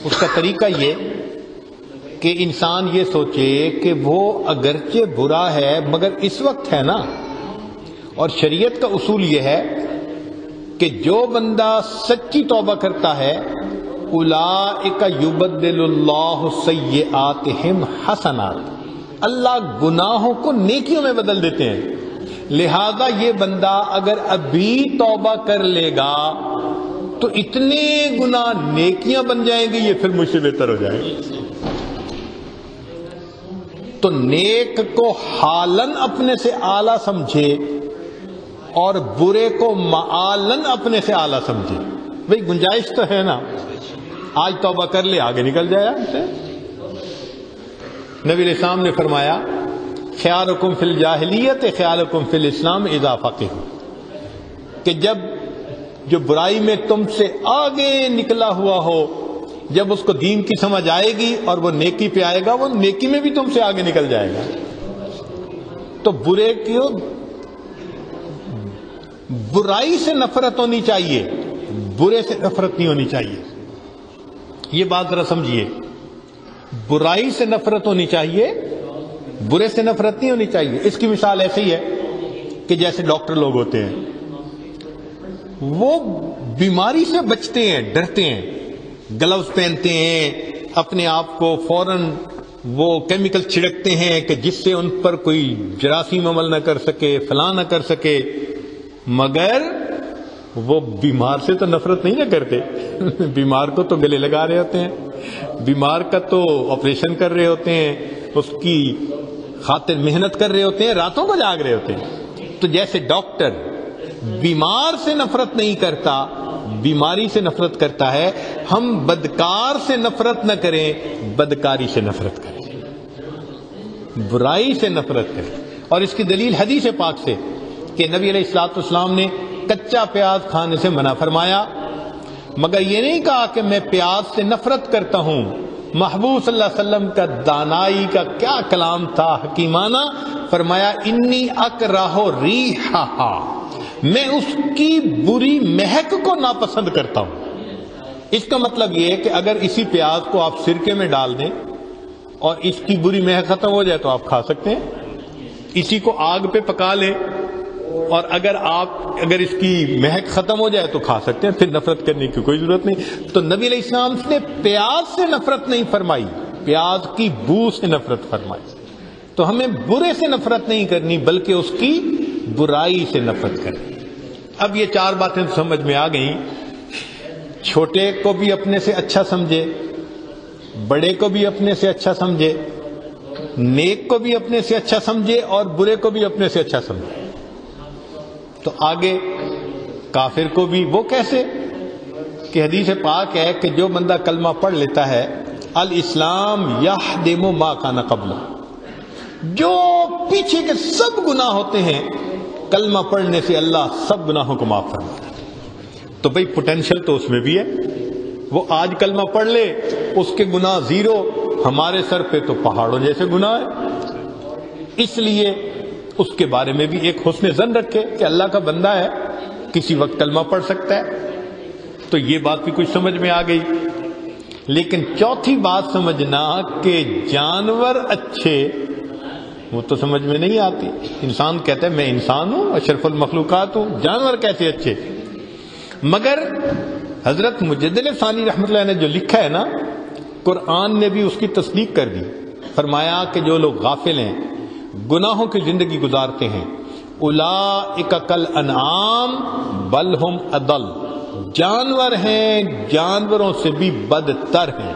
اس کا طریقہ یہ کہ انسان یہ سوچے کہ وہ اگرچہ برا ہے مگر اس وقت ہے نا، اور شریعت کا اصول یہ ہے کہ جو بندہ سچی توبہ کرتا ہے اولئک یبدل اللہ سیئاتہم حسنات، اللہ گناہوں کو نیکیوں میں بدل دیتے ہیں، لہذا یہ بندہ اگر ابھی توبہ کر لے گا تو اتنے گناہ نیکیاں بن جائیں گے، یہ پھر مجھ سے بہتر ہو جائے گا۔ تو نیک کو حالن اپنے سے اعلیٰ سمجھے اور برے کو معالن اپنے سے اعلیٰ سمجھے۔ بھئی گنجائش تو ہے نا، آج توبہ کر لے آگے نکل جائے اسے۔ نبی علیہ السلام نے فرمایا خیارکم فی الجاہلیت خیارکم فی الاسلام اذا فقہوا، کہ جب جو برائی میں تم سے آگے نکلا ہوا ہو، جب اس کو دین کی سمجھ آئے گی اور وہ نیکی پہ آئے گا، وہ نیکی میں بھی تم سے آگے نکل جائے گا۔ تو برے کی برائی سے نفرت ہونی چاہیے، برے سے نفرت نہیں ہونی چاہیے۔ یہ بات ذرا سمجھیے، برائی سے نفرت ہونی چاہیے، برے سے نفرت نہیں ہونی چاہیے۔ اس کی مثال ایسے ہی ہے کہ جیسے ڈاکٹر لوگ ہوتے ہیں، وہ بیماری سے بچتے ہیں، ڈرتے ہیں، گلوز پہنتے ہیں، اپنے آپ کو فوراً وہ کیمیکل چھڑکتے ہیں کہ جس سے ان پر کوئی جراثیم عمل نہ کر سکے، فلاں نہ کر سکے، مگر وہ بیمار سے تو نفرت نہیں نہ کرتے۔ بیمار کو تو گلے لگا رہے ہوتے ہیں، بیمار کا تو آپریشن کر رہے ہوتے ہیں، اس کی خاطر محنت کر رہے ہوتے ہیں، راتوں کو جاگ رہے ہوتے ہیں۔ تو جیسے ڈاکٹر بیمار سے نفرت نہیں کرتا، بیماری سے نفرت کرتا ہے، ہم بدکار سے نفرت نہ کریں، بدکاری سے نفرت کریں، برائی سے نفرت کریں۔ اور اس کی دلیل حدیث پاک سے کہ نبی علیہ الصلوۃ والسلام نے کچا پیاز کھانے سے منع فرمایا، مگر یہ نہیں کہا کہ میں پیاز سے نفرت کرتا ہوں۔ محبوب صلی اللہ علیہ وسلم کا دانائی کا کیا کلام تھا حکیمانہ، فرمایا انی اکرہ ریحھا، میں اس کی بری مہک کو ناپسند کرتا ہوں۔ اس کا مطلب یہ ہے کہ اگر اسی پیاز کو آپ سرکے میں ڈال دیں اور اس کی بری مہک ختم ہو جائے تو آپ کھا سکتے ہیں، اسی کو آگ پہ پکا لیں اور اگر اس کی مہک ختم ہو جائے تو کھا سکتے ہیں، پھر نفرت کرنے کی کوئی ضرورت نہیں۔ تو نبی علیہ السلام نے پیاز سے نفرت نہیں فرمائی، پیاز کی بو سے نفرت فرمائی۔ تو ہمیں برے سے نفرت نہیں کرنی بلکہ اس کی برائی سے نفرت کرنی۔ اب یہ چار باتیں سمجھ میں آ گئیں، چھوٹے کو بھی اپنے سے اچھا سمجھے، بڑے کو بھی اپنے سے اچھا سمجھے، نیک کو بھی اپنے سے اچھا سمجھے اور برے کو بھی اپنے سے اچھا سمجھے۔ تو آگے کافر کو بھی، وہ کیسے کہ حدیث پاک ہے کہ جو بندہ کلمہ پڑھ لیتا ہے الاسلام یہدم ما کان قبلہ، جو پیچھے کے سب گناہ ہوتے ہیں کلمہ پڑھنے سے اللہ سب گناہوں کو معاف فرماتا ہے۔ تو بھئی پوٹینشل تو اس میں بھی ہے، وہ آج کلمہ پڑھ لے اس کے گناہ زیرو، ہمارے سر پہ تو پہاڑوں جیسے گناہ ہے۔ اس لیے اس کے بارے میں بھی ایک حسن ظن رکھے کہ اللہ کا بندہ ہے، کسی وقت کلمہ پڑھ سکتا ہے۔ تو یہ بات بھی کچھ سمجھ میں آ گئی۔ لیکن چوتھی بات سمجھنا کہ جانور اچھے، وہ تو سمجھ میں نہیں آتی۔ انسان کہتا ہے میں انسان ہوں، اشرف المخلوقات ہوں، جانور کیسے اچھے؟ مگر حضرت مجدد ثانی رحمۃ اللہ نے جو لکھا ہے نا، قرآن نے بھی اس کی تصدیق کر دی۔ فرمایا کہ جو لوگ غافل ہیں، گناہوں کی زندگی گزارتے ہیں، اولئک کالانعام بل ہم اضل، جانور ہیں، جانوروں سے بھی بدتر ہیں۔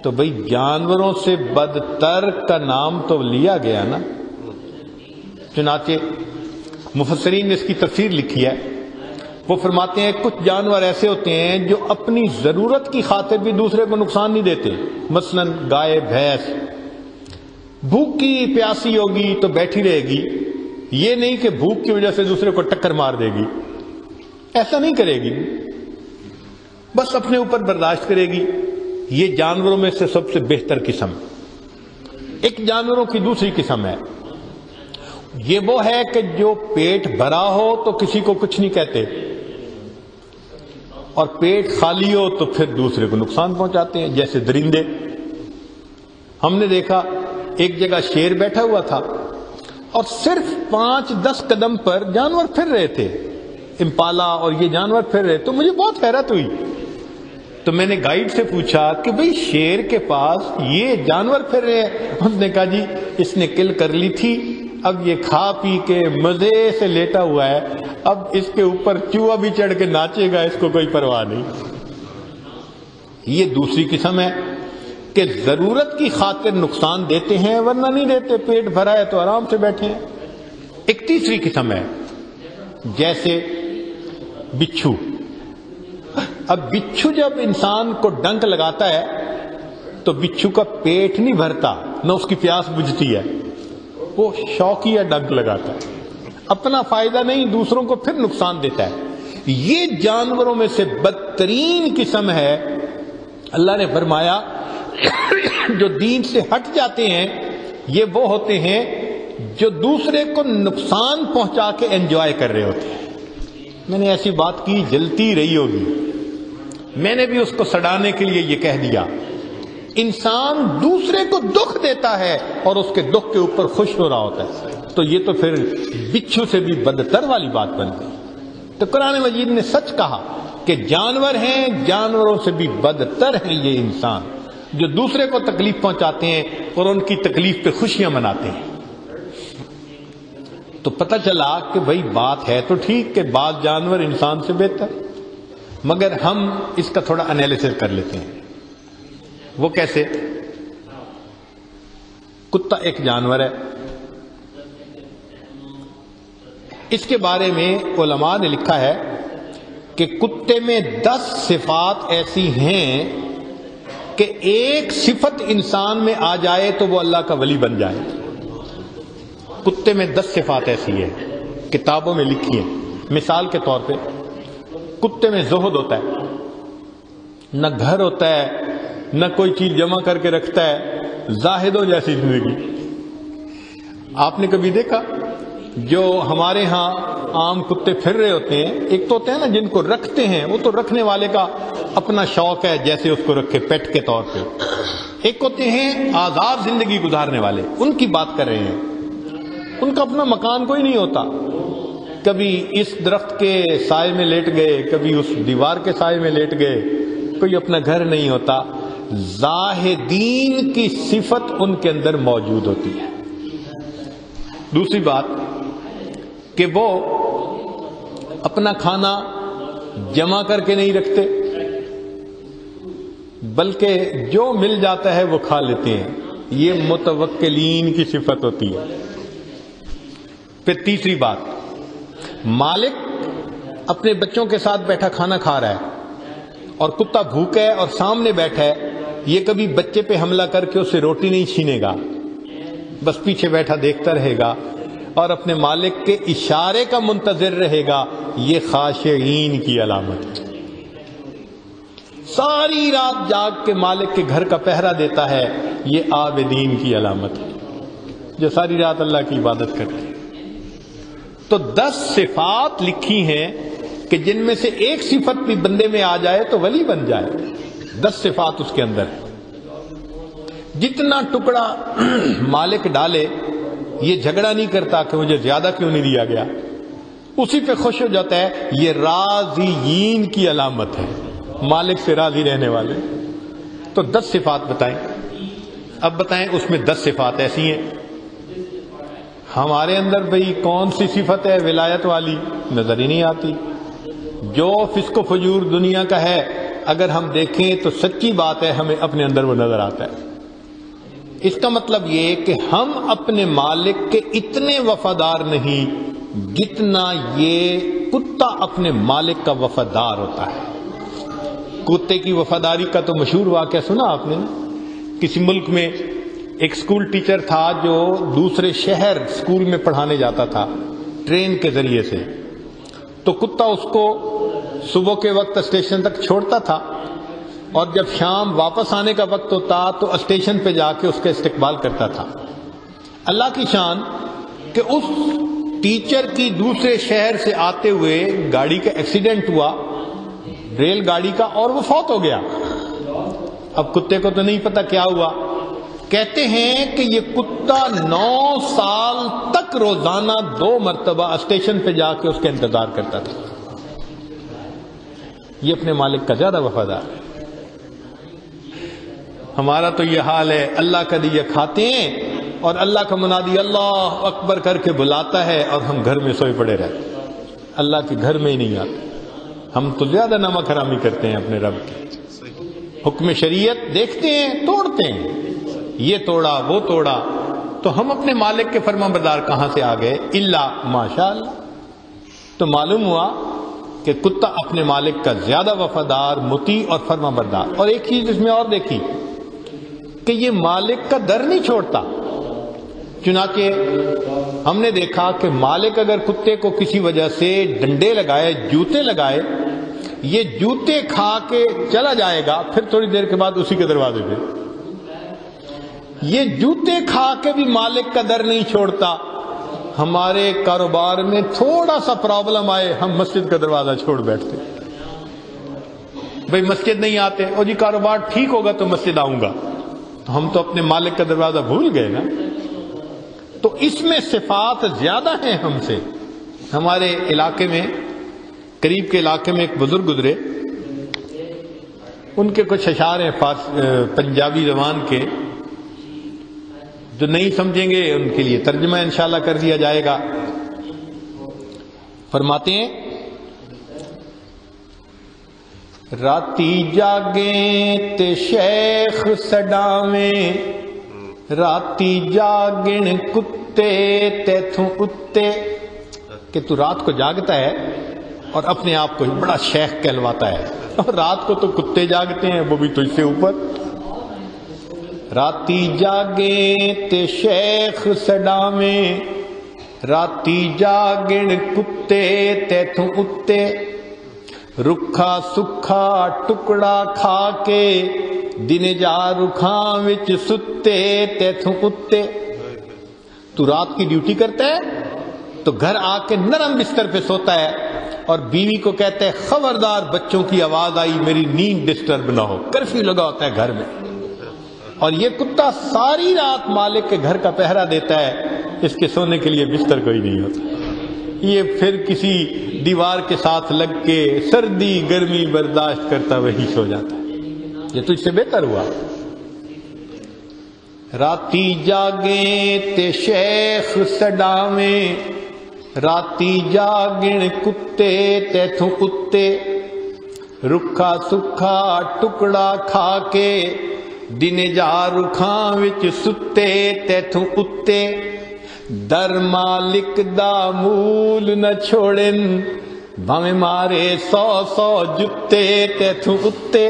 تو بھئی جانوروں سے بدتر کا نام تو لیا گیا نا۔ چنانچہ مفسرین نے اس کی تفسیر لکھی ہے، وہ فرماتے ہیں کچھ جانور ایسے ہوتے ہیں جو اپنی ضرورت کی خاطر بھی دوسرے کو نقصان نہیں دیتے۔ مثلا گائے بھینس بھوکی پیاسی ہوگی تو بیٹھی رہے گی، یہ نہیں کہ بھوک کی وجہ سے دوسرے کو ٹکر مار دے گی۔ ایسا نہیں کرے گی، بس اپنے اوپر برداشت کرے گی۔ یہ جانوروں میں سے سب سے بہتر قسم۔ ایک جانوروں کی دوسری قسم ہے، یہ وہ ہے کہ جو پیٹ بھرا ہو تو کسی کو کچھ نہیں کہتے، اور پیٹ خالی ہو تو پھر دوسرے کو نقصان پہنچاتے ہیں، جیسے درندے۔ ہم نے دیکھا ایک جگہ شیر بیٹھا ہوا تھا اور صرف 5-10 قدم پر جانور پھر رہے تھے، امپالا اور یہ جانور پھر رہے، تو مجھے بہت حیرت ہوئی۔ تو میں نے گائیڈ سے پوچھا کہ بھئی شیر کے پاس یہ جانور پھر رہے ہیں؟ اس نے کہا جی اس نے کل کر لی تھی، اب یہ کھا پی کے مزے سے لیٹا ہوا ہے، اب اس کے اوپر چوہا بھی چڑھ کے ناچے گا، اس کو کوئی پرواہ نہیں۔ یہ دوسری قسم ہے کہ ضرورت کی خاطر نقصان دیتے ہیں، ورنہ نہیں دیتے، پیٹ بھرا ہے تو آرام سے بیٹھے ہیں۔ ایک تیسری قسم ہے، جیسے بچھو۔ اب بچھو جب انسان کو ڈنک لگاتا ہے تو بچھو کا پیٹ نہیں بھرتا، نہ اس کی پیاس بجھتی ہے، وہ شوقیہ ڈنک لگاتا ہے، اپنا فائدہ نہیں، دوسروں کو پھر نقصان دیتا ہے۔ یہ جانوروں میں سے بدترین قسم ہے۔ اللہ نے فرمایا جو دین سے ہٹ جاتے ہیں یہ وہ ہوتے ہیں جو دوسرے کو نقصان پہنچا کے انجوائے کر رہے ہوتے ہیں۔ میں نے ایسی بات کی، جلتی رہی ہوگی، میں نے بھی اس کو سڑانے کے لیے یہ کہہ دیا، انسان دوسرے کو دکھ دیتا ہے اور اس کے دکھ کے اوپر خوش ہو رہا ہوتا ہے، تو یہ تو پھر بچھو سے بھی بدتر والی بات بن گئی۔ تو قرآن مجید نے سچ کہا کہ جانور ہیں، جانوروں سے بھی بدتر ہیں یہ انسان جو دوسرے کو تکلیف پہنچاتے ہیں اور ان کی تکلیف پہ خوشیاں مناتے ہیں۔ تو پتہ چلا کہ بھئی بات ہے تو ٹھیک کہ بعض جانور انسان سے بہتر، مگر ہم اس کا تھوڑا انالیسس کر لیتے ہیں۔ وہ کیسے؟ کتا ایک جانور ہے، اس کے بارے میں علماء نے لکھا ہے کہ کتے میں 10 صفات ایسی ہیں کہ ایک صفت انسان میں آ جائے تو وہ اللہ کا ولی بن جائے۔ کتے میں 10 صفات ایسی ہیں، کتابوں میں لکھی ہیں۔ مثال کے طور پہ کتے میں زہد ہوتا ہے، نہ گھر ہوتا ہے، نہ کوئی چیز جمع کر کے رکھتا ہے، زاہدوں جیسی زندگی۔ آپ نے کبھی دیکھا جو ہمارے ہاں عام کتے پھر رہے ہوتے ہیں، ایک تو ہوتے ہیں نا جن کو رکھتے ہیں، وہ تو رکھنے والے کا اپنا شوق ہے، جیسے اس کو رکھے پیٹ کے طور پہ۔ ایک ہوتے ہیں آزاد زندگی گزارنے والے، ان کی بات کر رہے ہیں، ان کا اپنا مکان کوئی نہیں ہوتا، کبھی اس درخت کے سائے میں لیٹ گئے، کبھی اس دیوار کے سائے میں لیٹ گئے، کوئی اپنا گھر نہیں ہوتا۔ زاہدین کی صفت ان کے اندر موجود ہوتی ہے۔ دوسری بات کہ وہ اپنا کھانا جمع کر کے نہیں رکھتے، بلکہ جو مل جاتا ہے وہ کھا لیتے ہیں، یہ متوکلین کی صفت ہوتی ہے۔ پھر تیسری بات، مالک اپنے بچوں کے ساتھ بیٹھا کھانا کھا رہا ہے اور کتا بھوکا ہے اور سامنے بیٹھا ہے، یہ کبھی بچے پہ حملہ کر کے اسے روٹی نہیں چھینے گا، بس پیچھے بیٹھا دیکھتا رہے گا اور اپنے مالک کے اشارے کا منتظر رہے گا۔ یہ خاشعین کی علامت ہے۔ ساری رات جاگ کے مالک کے گھر کا پہرا دیتا ہے، یہ عابدین کی علامت ہے، جو ساری رات اللہ کی عبادت کرتے ہیں۔ تو 10 صفات لکھی ہیں کہ جن میں سے ایک صفت بھی بندے میں آ جائے تو ولی بن جائے۔ 10 صفات اس کے اندر ہے۔ جتنا ٹکڑا مالک ڈالے یہ جھگڑا نہیں کرتا کہ مجھے زیادہ کیوں نہیں دیا گیا، اسی پہ خوش ہو جاتا ہے، یہ راضیین کی علامت ہے، مالک سے راضی رہنے والے۔ تو 10 صفات بتائیں۔ اب بتائیں اس میں 10 صفات ایسی ہیں، ہمارے اندر بھئی کون سی صفت ہے ولایت والی؟ نظر ہی نہیں آتی۔ جو فسق و فجور دنیا کا ہے اگر ہم دیکھیں تو سچی بات ہے ہمیں اپنے اندر وہ نظر آتا ہے۔ اس کا مطلب یہ کہ ہم اپنے مالک کے اتنے وفادار نہیں جتنا یہ کتا اپنے مالک کا وفادار ہوتا ہے۔ کتے کی وفاداری کا تو مشہور واقعہ سنا آپ نے، کسی ملک میں ایک سکول ٹیچر تھا جو دوسرے شہر سکول میں پڑھانے جاتا تھا ٹرین کے ذریعے سے، تو کتا اس کو صبح کے وقت اسٹیشن تک چھوڑتا تھا اور جب شام واپس آنے کا وقت ہوتا تو اسٹیشن پہ جا کے اس کا استقبال کرتا تھا۔ اللہ کی شان کہ اس ٹیچر کی دوسرے شہر سے آتے ہوئے گاڑی کا ایکسیڈنٹ ہوا، ریل گاڑی کا، اور وہ فوت ہو گیا۔ اب کتے کو تو نہیں پتا کیا ہوا، کہتے ہیں کہ یہ کتا 9 سال تک روزانہ 2 مرتبہ اسٹیشن پہ جا کے اس کا انتظار کرتا تھا۔ یہ اپنے مالک کا زیادہ وفادار ہے۔ ہمارا تو یہ حال ہے، اللہ کا دیا کھاتے ہیں اور اللہ کا منادی اللہ اکبر کر کے بلاتا ہے اور ہم گھر میں سوئے پڑے رہتے ہیں، اللہ کے گھر میں ہی نہیں آتے۔ ہم تو زیادہ نمک حرامی کرتے ہیں اپنے رب کی۔ حکم شریعت دیکھتے ہیں، توڑتے ہیں، یہ توڑا وہ توڑا، تو ہم اپنے مالک کے فرما بردار کہاں سے آ گئے؟ الا ماشاء اللہ۔ تو معلوم ہوا کہ کتا اپنے مالک کا زیادہ وفادار، مطیع اور فرما بردار۔ اور ایک چیز اس میں اور دیکھی کہ یہ مالک کا در نہیں چھوڑتا۔ چنانچہ ہم نے دیکھا کہ مالک اگر کتے کو کسی وجہ سے ڈنڈے لگائے، جوتے لگائے، یہ جوتے کھا کے چلا جائے گا، پھر تھوڑی دیر کے بعد اسی کے دروازے پہ۔ یہ جوتے کھا کے بھی مالک کا در نہیں چھوڑتا۔ ہمارے کاروبار میں تھوڑا سا پرابلم آئے، ہم مسجد کا دروازہ چھوڑ بیٹھتے، بھئی مسجد نہیں آتے، اور جی کاروبار ٹھیک ہوگا تو مسجد آؤں گا۔ تو ہم تو اپنے مالک کا دروازہ بھول گئے نا۔ تو اس میں صفات زیادہ ہیں ہم سے۔ ہمارے علاقے میں، قریب کے علاقے میں ایک بزرگ گزرے، ان کے کچھ اشعار ہیں پنجابی زبان کے، جو نہیں سمجھیں گے ان کے لیے ترجمہ انشاءاللہ کر دیا جائے گا۔ فرماتے ہیں، راتی جاگیں تے شیخ سڈاویں، راتی جاگن کتے تیتھوں اتے، کہ تو رات کو جاگتا ہے اور اپنے آپ کو بڑا شیخ کہلواتا ہے، اور رات کو تو کتے جاگتے ہیں، وہ بھی تجھ سے اوپر۔ راتی جاگیں تے شیخ سڈاویں، راتی جاگن کتے تیتھوں اتے، رکھا سکھا ٹکڑا کھا کے، دن جا رکھاں وچ ستے تیتھوں اتے۔ تو رات کی ڈیوٹی کرتا ہے تو گھر آ کے نرم بستر پہ سوتا ہے، اور بیوی کو کہتا ہے خبردار بچوں کی آواز آئی میری نیند ڈسٹرب نہ ہو، کرفیو لگا ہوتا ہے گھر میں۔ اور یہ کتا ساری رات مالک کے گھر کا پہرا دیتا ہے، اس کے سونے کے لیے بستر کوئی نہیں ہوتا۔ یہ پھر کسی دیوار کے ساتھ لگ کے سردی گرمی برداشت کرتا وہی سو جاتا ہے۔ یہ تجھ سے بہتر ہوا۔ راتی جاگیں تے شیخ سڈاویں، راتی جاگن کتے تیتھوں اتے، رکھا سکھا ٹکڑا کھا کے، دن جا رکھاں وچ ستے تیتھوں اتے، در مالک دا مول نہ چھوڑن، بھاویں مارے 100 جتے تیتھوں اتے۔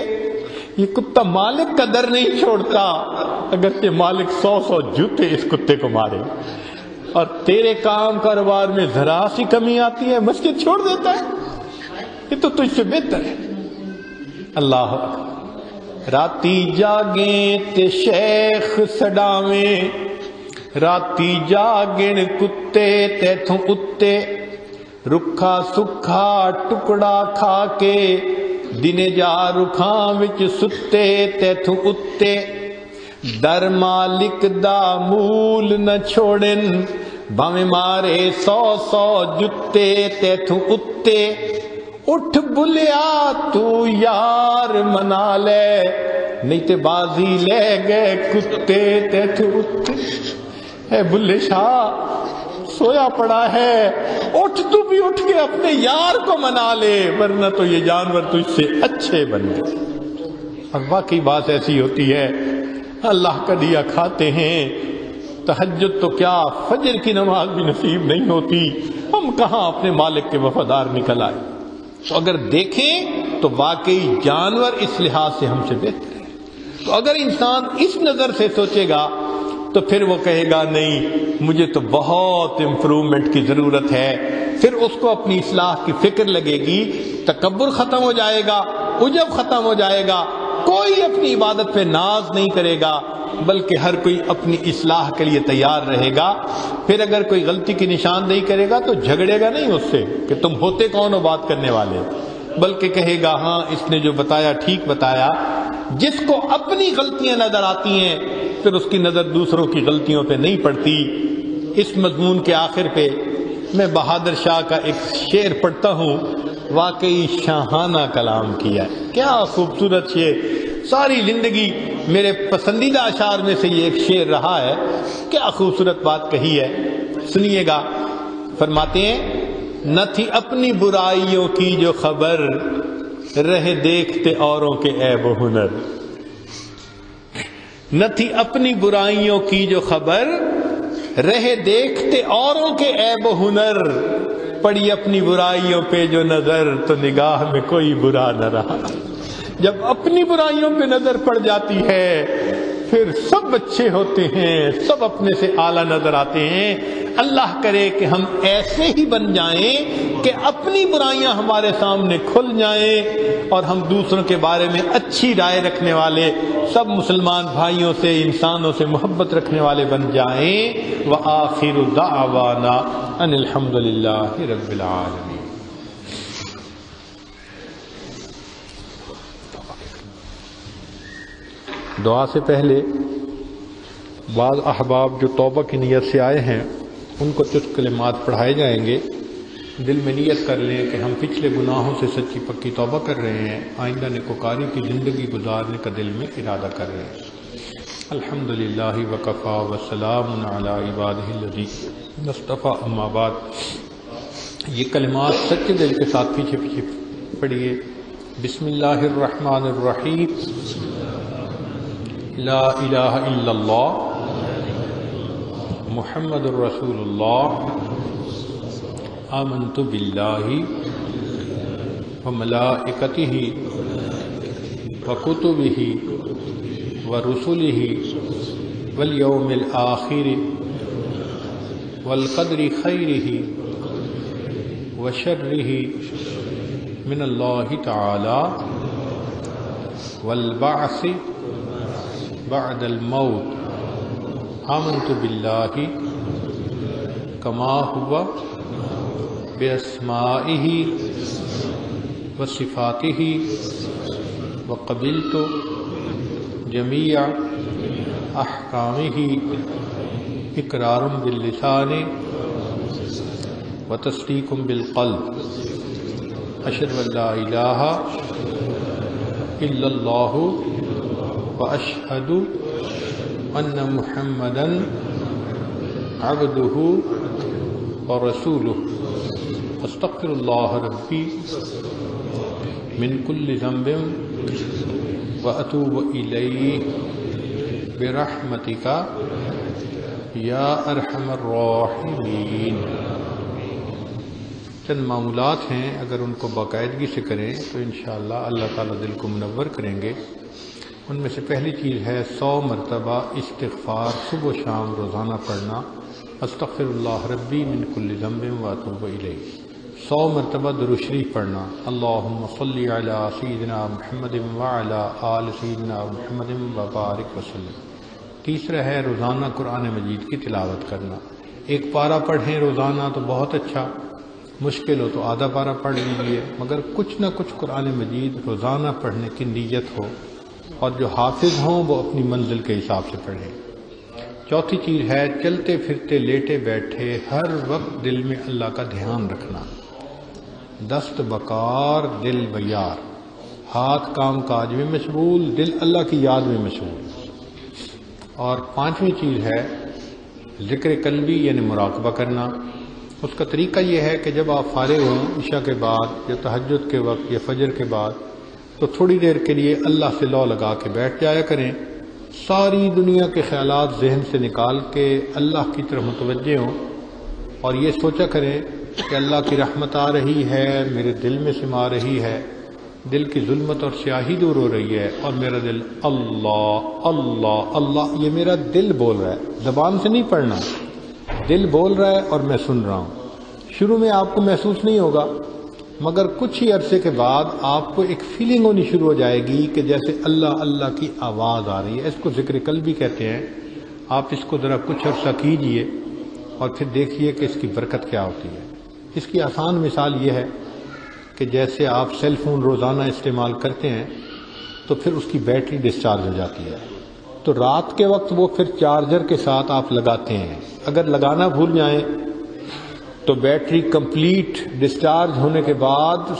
یہ کتا مالک کا در نہیں چھوڑتا، اگرچہ مالک 100 جوتے اس کتے کو مارے، اور تیرے کام کاروبار میں ذرا سی کمی آتی ہے مسجد چھوڑ دیتا ہے۔ یہ تو تجھ سے بہتر ہے۔ اللہ اکبر۔ راتی جاگیں تے شیخ سڈاویں، راتی جاگن کتے تیتھوں اتے، رکھا سکھا ٹکڑا کھا کے، دن جا رکھاں وچ ستے تیتھوں اتے، در مالک دا مول نہ چھوڑن، بھاویں مارے 100 جتے تیتھوں اتے۔ اٹھ بلیا تو یار منا لے، نہیں تے بازی لے گئے کتے تیتھوں اتے۔ اے بلے شاہ سویا پڑا ہے، اٹھ تو بھی اٹھ کے اپنے یار کو منا لے، ورنہ تو یہ جانور تجھ سے اچھے بن گئے۔ اور واقعی بات ایسی ہوتی ہے، اللہ کا دیا کھاتے ہیں، تہجد تو کیا فجر کی نماز بھی نصیب نہیں ہوتی، ہم کہاں اپنے مالک کے وفادار نکل آئے۔ تو اگر دیکھیں تو واقعی جانور اس لحاظ سے ہم سے بہتر ہے۔ تو اگر انسان اس نظر سے سوچے گا تو پھر وہ کہے گا نہیں، مجھے تو بہت امپروومنٹ کی ضرورت ہے، پھر اس کو اپنی اصلاح کی فکر لگے گی، تکبر ختم ہو جائے گا، عجب ختم ہو جائے گا، کوئی اپنی عبادت پہ ناز نہیں کرے گا، بلکہ ہر کوئی اپنی اصلاح کے لیے تیار رہے گا۔ پھر اگر کوئی غلطی کی نشاندہی کرے گا تو جھگڑے گا نہیں اس سے کہ تم ہوتے کون ہو بات کرنے والے، بلکہ کہے گا ہاں اس نے جو بتایا ٹھیک بتایا۔ جس کو اپنی غلطیاں نظر آتی ہیں پھر اس کی نظر دوسروں کی غلطیوں پہ نہیں پڑتی۔ اس مضمون کے آخر پہ میں بہادر شاہ کا ایک شعر پڑھتا ہوں، واقعی شاہانہ کلام کیا ہے، کیا خوبصورت شعر، ساری زندگی میرے پسندیدہ اشعار میں سے یہ ایک شعر رہا ہے، کیا خوبصورت بات کہی ہے، سنیے گا۔ فرماتے ہیں نہ تھی اپنی برائیوں کی جو خبر، رہے دیکھتے اوروں کے عیب و ہنر، نہ تھی اپنی برائیوں کی جو خبر، رہے دیکھتے اوروں کے عیب و ہنر، پڑی اپنی برائیوں پہ جو نظر، تو نگاہ میں کوئی برا نہ رہا۔ جب اپنی برائیوں پہ نظر پڑ جاتی ہے پھر سب اچھے ہوتے ہیں، سب اپنے سے اعلیٰ نظر آتے ہیں۔ اللہ کرے کہ ہم ایسے ہی بن جائیں کہ اپنی برائیاں ہمارے سامنے کھل جائیں اور ہم دوسروں کے بارے میں اچھی رائے رکھنے والے، سب مسلمان بھائیوں سے، انسانوں سے محبت رکھنے والے بن جائیں۔ وآخر دعوانا ان الحمد للہ رب العالمین۔ دعا سے پہلے بعض احباب جو توبہ کی نیت سے آئے ہیں ان کو کچھ کلمات پڑھائے جائیں گے۔ دل میں نیت کر لیں کہ ہم پچھلے گناہوں سے سچی پکی توبہ کر رہے ہیں، آئندہ نیکوکاری کی زندگی گزارنے کا دل میں ارادہ کر رہے ہیں۔ الحمدللہ وکفا وسلام علی عبادہ الذین اصطفیٰ، اما بعد۔ یہ کلمات سچے دل کے ساتھ پیچھے پیچھے پڑھیے۔ بسم اللہ الرحمن الرحیم۔ لا الہ الا اللہ محمد الرسول اللہ، آمنت باللہ وملائکتہ وکتبہ ورسلہ والیوم الآخر والقدر خیرہ وشرہ من اللہ تعالی والبعث بعد الموت، آمنت باللہ کما ہوا باسمائہ وصفاتہ وقبلت جمیع احکامہ اقرار باللسان وتصدیق بالقلب، اشہد ان لا الہ الا اللہ واشہد ان محمدا عبدہ ورسولہ، استغفر اللہ ربی من کل ذنب واتوب الیہ برحمتک یا ارحم الراحمین۔ چند معمولات ہیں، اگر ان کو باقاعدگی سے کریں تو انشاءاللہ اللہ تعالیٰ دل کو منور کریں گے۔ ان میں سے پہلی چیز ہے 100 مرتبہ استغفار صبح و شام روزانہ پڑھنا، استغفر اللہ ربی من کل ذنب واتوب الیہ۔ 100 مرتبہ درود شریف پڑھنا، اللہم صلی علی سیدنا محمد وعلی آل سیدنا محمد وبارک وسلم۔ تیسرا ہے روزانہ قرآن مجید کی تلاوت کرنا، ایک پارہ پڑھیں روزانہ تو بہت اچھا، مشکل ہو تو آدھا پارہ پڑھ لیجیے، مگر کچھ نہ کچھ قرآن مجید روزانہ پڑھنے کی نیت ہو، اور جو حافظ ہوں وہ اپنی منزل کے حساب سے پڑھیں۔ چوتھی چیز ہے چلتے پھرتے لیٹے بیٹھے ہر وقت دل میں اللہ کا دھیان رکھنا، دست بکار دل بیار، ہاتھ کام کاج میں مشغول، دل اللہ کی یاد میں مشغول۔ اور پانچویں چیز ہے ذکر قلبی یعنی مراقبہ کرنا۔ اس کا طریقہ یہ ہے کہ جب آپ فارغ ہوں عشاء کے بعد یا تہجد کے وقت یا فجر کے بعد تو تھوڑی دیر کے لیے اللہ سے لو لگا کے بیٹھ جایا کریں، ساری دنیا کے خیالات ذہن سے نکال کے اللہ کی طرف متوجہ ہوں، اور یہ سوچا کریں کہ اللہ کی رحمت آ رہی ہے، میرے دل میں سما رہی ہے، دل کی ظلمت اور سیاہی دور ہو رہی ہے، اور میرا دل اللہ اللہ اللہ، یہ میرا دل بول رہا ہے، زبان سے نہیں پڑھنا، دل بول رہا ہے اور میں سن رہا ہوں۔ شروع میں آپ کو محسوس نہیں ہوگا، مگر کچھ ہی عرصے کے بعد آپ کو ایک فیلنگ ہونی شروع ہو جائے گی کہ جیسے اللہ اللہ کی آواز آ رہی ہے۔ اس کو ذکر قلبی کہتے ہیں۔ آپ اس کو ذرا کچھ عرصہ کیجئے اور پھر دیکھیے کہ اس کی برکت کیا ہوتی ہے۔ اس کی آسان مثال یہ ہے کہ جیسے آپ سیل فون روزانہ استعمال کرتے ہیں تو پھر اس کی بیٹری ڈسچارج ہو جاتی ہے، تو رات کے وقت وہ پھر چارجر کے ساتھ آپ لگاتے ہیں۔ اگر لگانا بھول جائیں تو بیٹری کمپلیٹ ڈسچارج ہونے کے بعد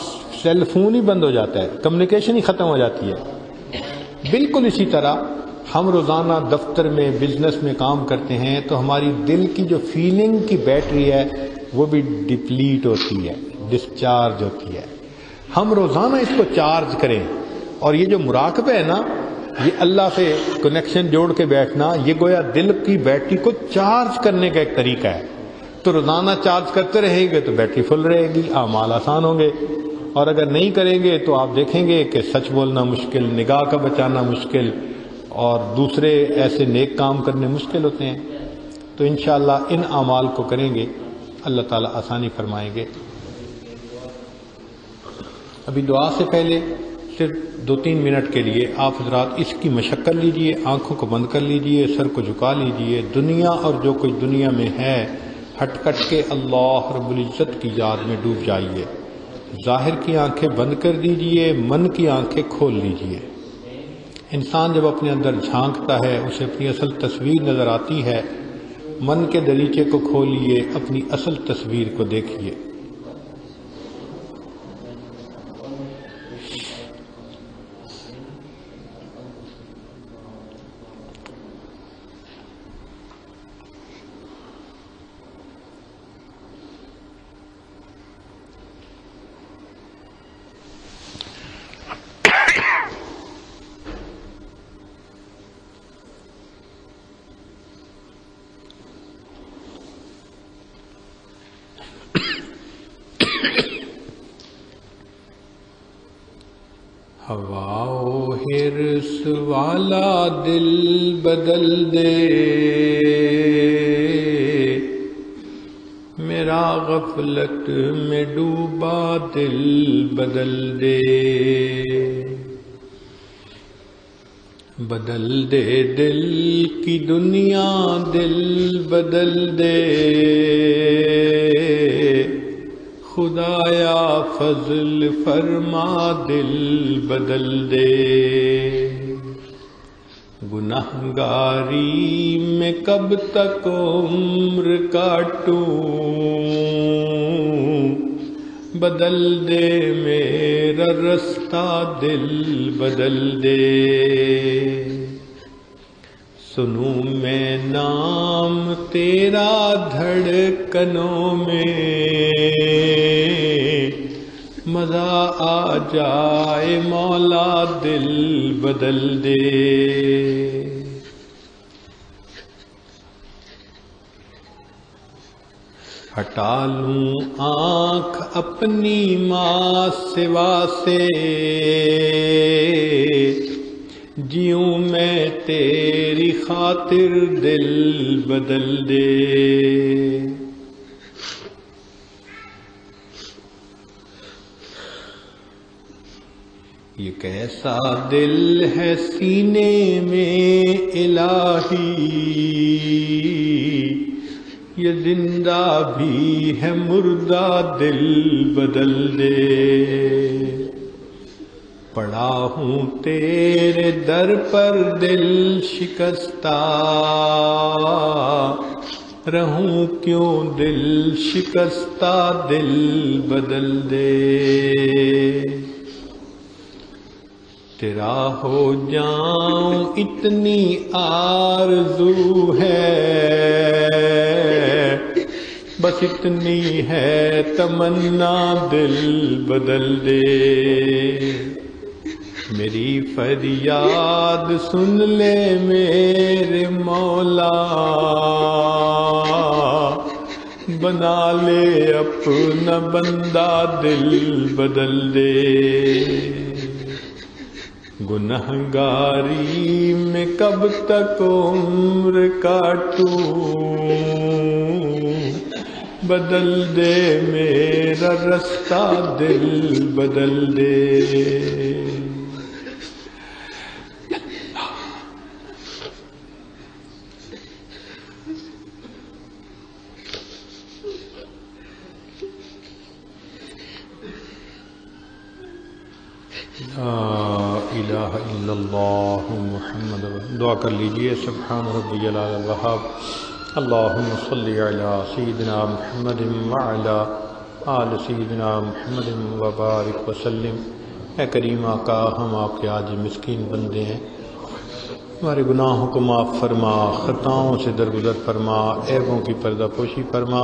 سیل فون ہی بند ہو جاتا ہے، کمیونیکیشن ہی ختم ہو جاتی ہے۔ بالکل اسی طرح ہم روزانہ دفتر میں بزنس میں کام کرتے ہیں تو ہماری دل کی جو فیلنگ کی بیٹری ہے وہ بھی ڈپلیٹ ہوتی ہے، ڈسچارج ہوتی ہے۔ ہم روزانہ اس کو چارج کریں، اور یہ جو مراقبہ ہے نا، یہ اللہ سے کنیکشن جوڑ کے بیٹھنا، یہ گویا دل کی بیٹری کو چارج کرنے کا ایک طریقہ ہے۔ تو روزانہ چارج کرتے رہیں گے تو بیٹری فل رہے گی، اعمال آسان ہوں گے، اور اگر نہیں کریں گے تو آپ دیکھیں گے کہ سچ بولنا مشکل، نگاہ کا بچانا مشکل، اور دوسرے ایسے نیک کام کرنے مشکل ہوتے ہیں۔ تو انشاءاللہ ان اعمال کو کریں گے، اللہ تعالیٰ آسانی فرمائیں گے۔ ابھی دعا سے پہلے صرف 2-3 منٹ کے لیے آپ حضرات اس کی مشقت لیجئے، آنکھوں کو بند کر لیجئے، سر کو جھکا لیجئے، دنیا اور جو کچھ دنیا میں ہے ہٹ کٹ کے اللہ رب العزت کی یاد میں ڈوب جائیے۔ ظاہر کی آنکھیں بند کر دیجئے، من کی آنکھیں کھول لیجئے۔ انسان جب اپنے اندر جھانکتا ہے اسے اپنی اصل تصویر نظر آتی ہے۔ من کے دریچے کو کھولیے، اپنی اصل تصویر کو دیکھیے۔ ہوا و حرص والا دل بدل دے، میرا غفلت میں ڈوبا دل بدل دے، بدل دے دل کی دنیا دل بدل دے، خدایا فضل فرما دل بدل دے، گنہگاری میں کب تک عمر کاٹوں، بدل دے میرا رستہ دل بدل دے، سنوں میں نام تیرا دھڑکنوں میں، مزہ آ جائے مولا دل بدل دے، ہٹا لوں آنکھ اپنی ماں سوا سے، جیوں میں تیری خاطر دل بدل دے، یہ کیسا دل ہے سینے میں الہی، یہ زندہ بھی ہے مردہ دل بدل دے، پڑا ہوں تیرے در پر دل شکستہ، رہوں کیوں دل شکستہ دل بدل دے، تیرا ہو جاؤں اتنی آرزو ہے، بس اتنی ہے تمنا دل بدل دے، میری فریاد سن لے میرے مولا، بنا لے اپنا بندہ دل بدل دے، گنہگاری میں کب تک عمر کاٹوں، بدل دے میرا رستہ دل بدل دے. لا الہ الا اللہ محمد. دعا کر لیجئے. سبحان ربی العلی الوہاب. اللہم صلی علی سیدنا محمد وعلی آل سیدنا محمد وبارک وسلم. اے کریم آقا، ہم آپ کے عاجز مسکین بندے ہیں، ہمارے گناہوں کو معاف فرما، خطاؤں سے درگزر فرما، عیبوں کی پردہ پوشی فرما.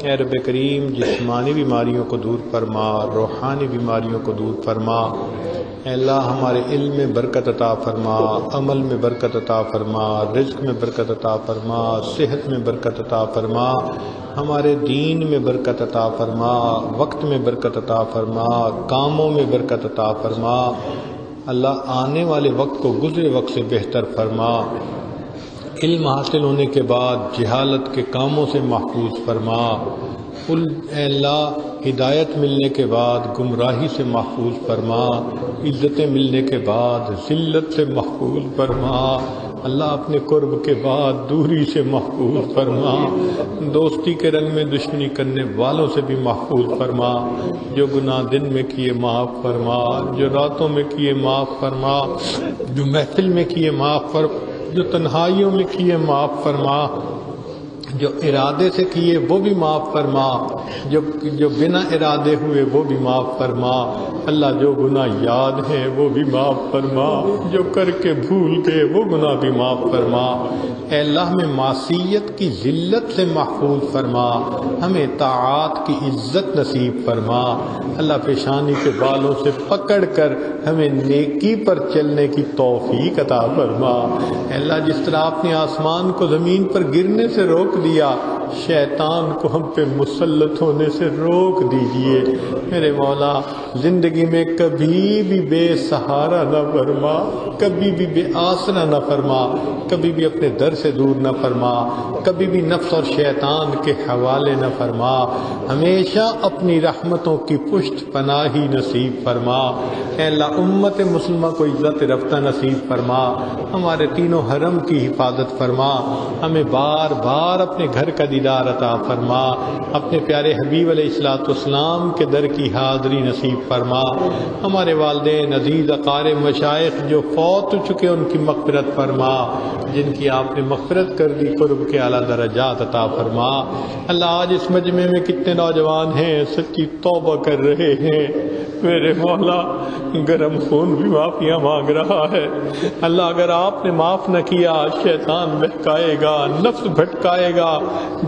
اے رب کریم، جسمانی بیماریوں کو دور فرما، روحانی بیماریوں کو دور فرما. اے اللہ، ہمارے علم میں برکت عطا فرما، عمل میں برکت عطا فرما، رزق میں برکت عطا فرما، صحت میں برکت عطا فرما، ہمارے دین میں برکت عطا فرما، وقت میں برکت عطا فرما، کاموں میں برکت عطا فرما. اللہ، آنے والے وقت کو گزرے وقت سے بہتر فرما. علم حاصل ہونے کے بعد جہالت کے کاموں سے محفوظ فرما. اے اللہ، ہدایت ملنے کے بعد گمراہی سے محفوظ فرما. عزتیں ملنے کے بعد ذلت سے محفوظ فرما. اللہ، اپنے قرب کے بعد دوری سے محفوظ فرما. دوستی کے رنگ میں دشمنی کرنے والوں سے بھی محفوظ فرما. جو گناہ دن میں کیے معاف فرما، جو راتوں میں کیے معاف فرما، جو محفل میں کیے معاف فرما، جو تنہائیوں میں کیے معاف فرما، جو ارادے سے کیے وہ بھی معاف فرما، جو بنا ارادے ہوئے وہ بھی معاف فرما. اللہ، جو گناہ یاد ہیں وہ بھی معاف فرما، جو کر کے بھول گئے وہ گناہ بھی معاف فرما. اے اللہ، ہمیں معصیت کی ذلت سے محفوظ فرما، ہمیں طاعات کی عزت نصیب فرما. اللہ، پیشانی کے بالوں سے پکڑ کر ہمیں نیکی پر چلنے کی توفیق عطا فرما. اے اللہ، جس طرح آپ نے آسمان کو زمین پر گرنے سے روک دیا، شیطان کو ہم پہ مسلط ہونے سے روک دیجئے. میرے مولا، زندگی میں کبھی بھی بے سہارا نہ فرما، کبھی بھی بے آسرا نہ فرما، کبھی بھی اپنے در سے دور نہ فرما، کبھی بھی نفس اور شیطان کے حوالے نہ فرما. ہمیشہ اپنی رحمتوں کی پشت پناہی نصیب فرما. اے اللہ، امت مسلمہ کو عزت رفتہ نصیب فرما. ہمارے تینوں حرم کی حفاظت فرما. ہمیں بار بار اپنے گھر کا دیدار عطا فرما. اپنے پیارے حبیب علیہ الصلوۃ والسلام کے در کی حاضری نصیب فرما. ہمارے والدین عزیز، اقارب، مشائخ جو فوت ہو چکے ان کی مغفرت فرما. جن کی آپ نے مغفرت کر دی، قرب کے اعلیٰ درجات عطا فرما. اللہ، آج اس مجمع میں کتنے نوجوان ہیں سچی توبہ کر رہے ہیں. میرے مولا، گرم خون بھی معافیاں مانگ رہا ہے. اللہ، اگر آپ نے معاف نہ کیا، شیطان بہکائے گا، نفس بھٹکائے گا،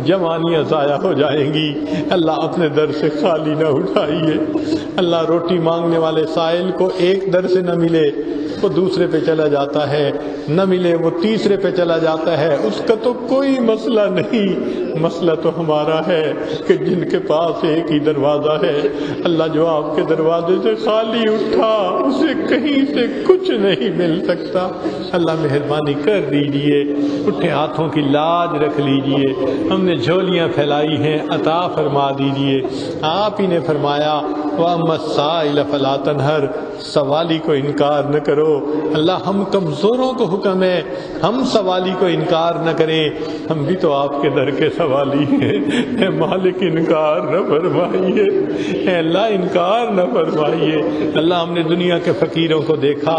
جوانیاں ضائع ہو جائیں گی. اللہ، اپنے در سے خالی نہ اٹھائیے. اللہ، روٹی مانگنے والے سائل کو ایک در سے نہ ملے وہ دوسرے پہ چلا جاتا ہے، نہ ملے وہ تیسرے پہ چلا جاتا ہے. اس کا تو کوئی مسئلہ نہیں، مسئلہ تو ہمارا ہے کہ جن کے پاس ایک ہی دروازہ ہے. اللہ، جو آپ کے دروازے سے خالی اٹھا اسے کہیں سے کچھ نہیں مل سکتا. اللہ، مہربانی کر دیجئے، اٹھے ہاتھوں کی لاج رکھ لیجئے. ہم نے جھولیاں پھیلائی ہیں، عطا فرما دیجئے. آپ ہی نے فرمایا، وَأَمَّا السَّائِلَ فَلَا تَنْهَرْ، سوالی کو انکار نہ کرو. اللہ، ہم کمزوروں کو حکم ہے ہم سوالی کو انکار نہ کریں. ہم بھی تو آپ کے در کے سوالی ہیں. اے مالک، انکار نہ فرمائیے. اے اللہ، انکار نہ فرمائیے. اللہ، ہم نے دنیا کے فقیروں کو دیکھا،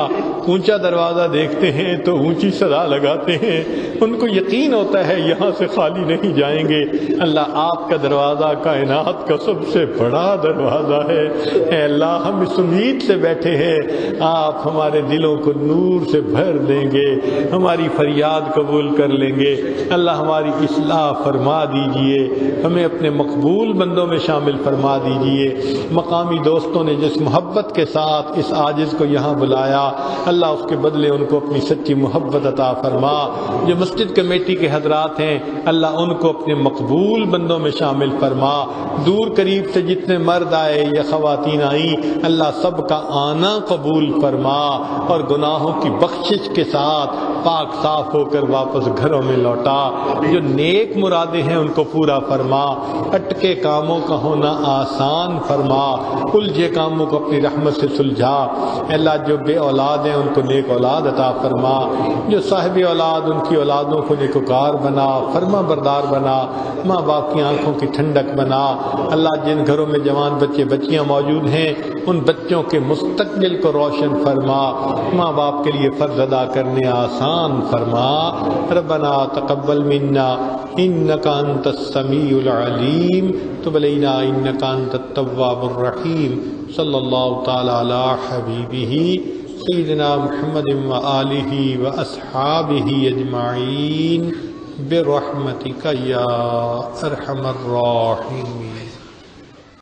اونچا دروازہ دیکھتے ہیں تو اونچی صدا لگاتے ہیں. ان کو یقین ہوتا ہے یہاں سے خالی نہیں جائیں گے. اللہ، آپ کا دروازہ کائنات کا سب سے بڑا دروازہ ہے. اے اللہ، ہم اس امید سے بیٹھے ہیں آپ ہمارے دلوں کو نور سے بھر دیں گے، ہماری فریاد قبول کر لیں گے. اللہ، ہماری اصلاح فرما دیجئے، ہمیں اپنے مقبول بندوں میں شامل فرما دیجئے. مقامی دوستوں نے جس محبت کے ساتھ اس عاجز کو یہاں بلایا، اللہ، اس کے بدلے ان کو اپنی سچی محبت عطا فرما. جو مسجد کمیٹی کے حضرات ہیں، اللہ، ان کو اپنے مقبول بندوں میں شامل فرما. دور قریب سے جتنے مرد آئے یا خواتین آئیں، اللہ، سب کا آنا قبول فرما اور گناہوں کی بخشش کے ساتھ پاک صاف ہو کر واپس گھروں میں لوٹا۔ جو نیک مرادیں ہیں ان کو پورا فرما، اٹکے کاموں کا ہونا آسان فرما، الجھے کاموں کو اپنی رحمت سے سلجھا۔ اللہ جو بے اولاد ہیں ان کو نیک اولاد عطا فرما، جو صاحب اولاد ان کی اولادوں کو نیکوکار بنا، فرما بردار بنا، ماں باپ کی آنکھوں کی ٹھنڈک بنا۔ اللہ جن گھروں میں جوان بچے بچیاں موجود ہیں ان بچوں کے مستقبل کو روشن فرما، ماں باپ کے لیے فرض ادا کرنے آسان فرما۔ ربنا تقبل منا انک انت السمیع العلیم تب علینا انک انت التواب الرحیم۔ صلی اللہ تعالی علی حبیبہ سیدنا محمد وآلہ واصحابہ اجمعین برحمتک یا ارحم الراحمین۔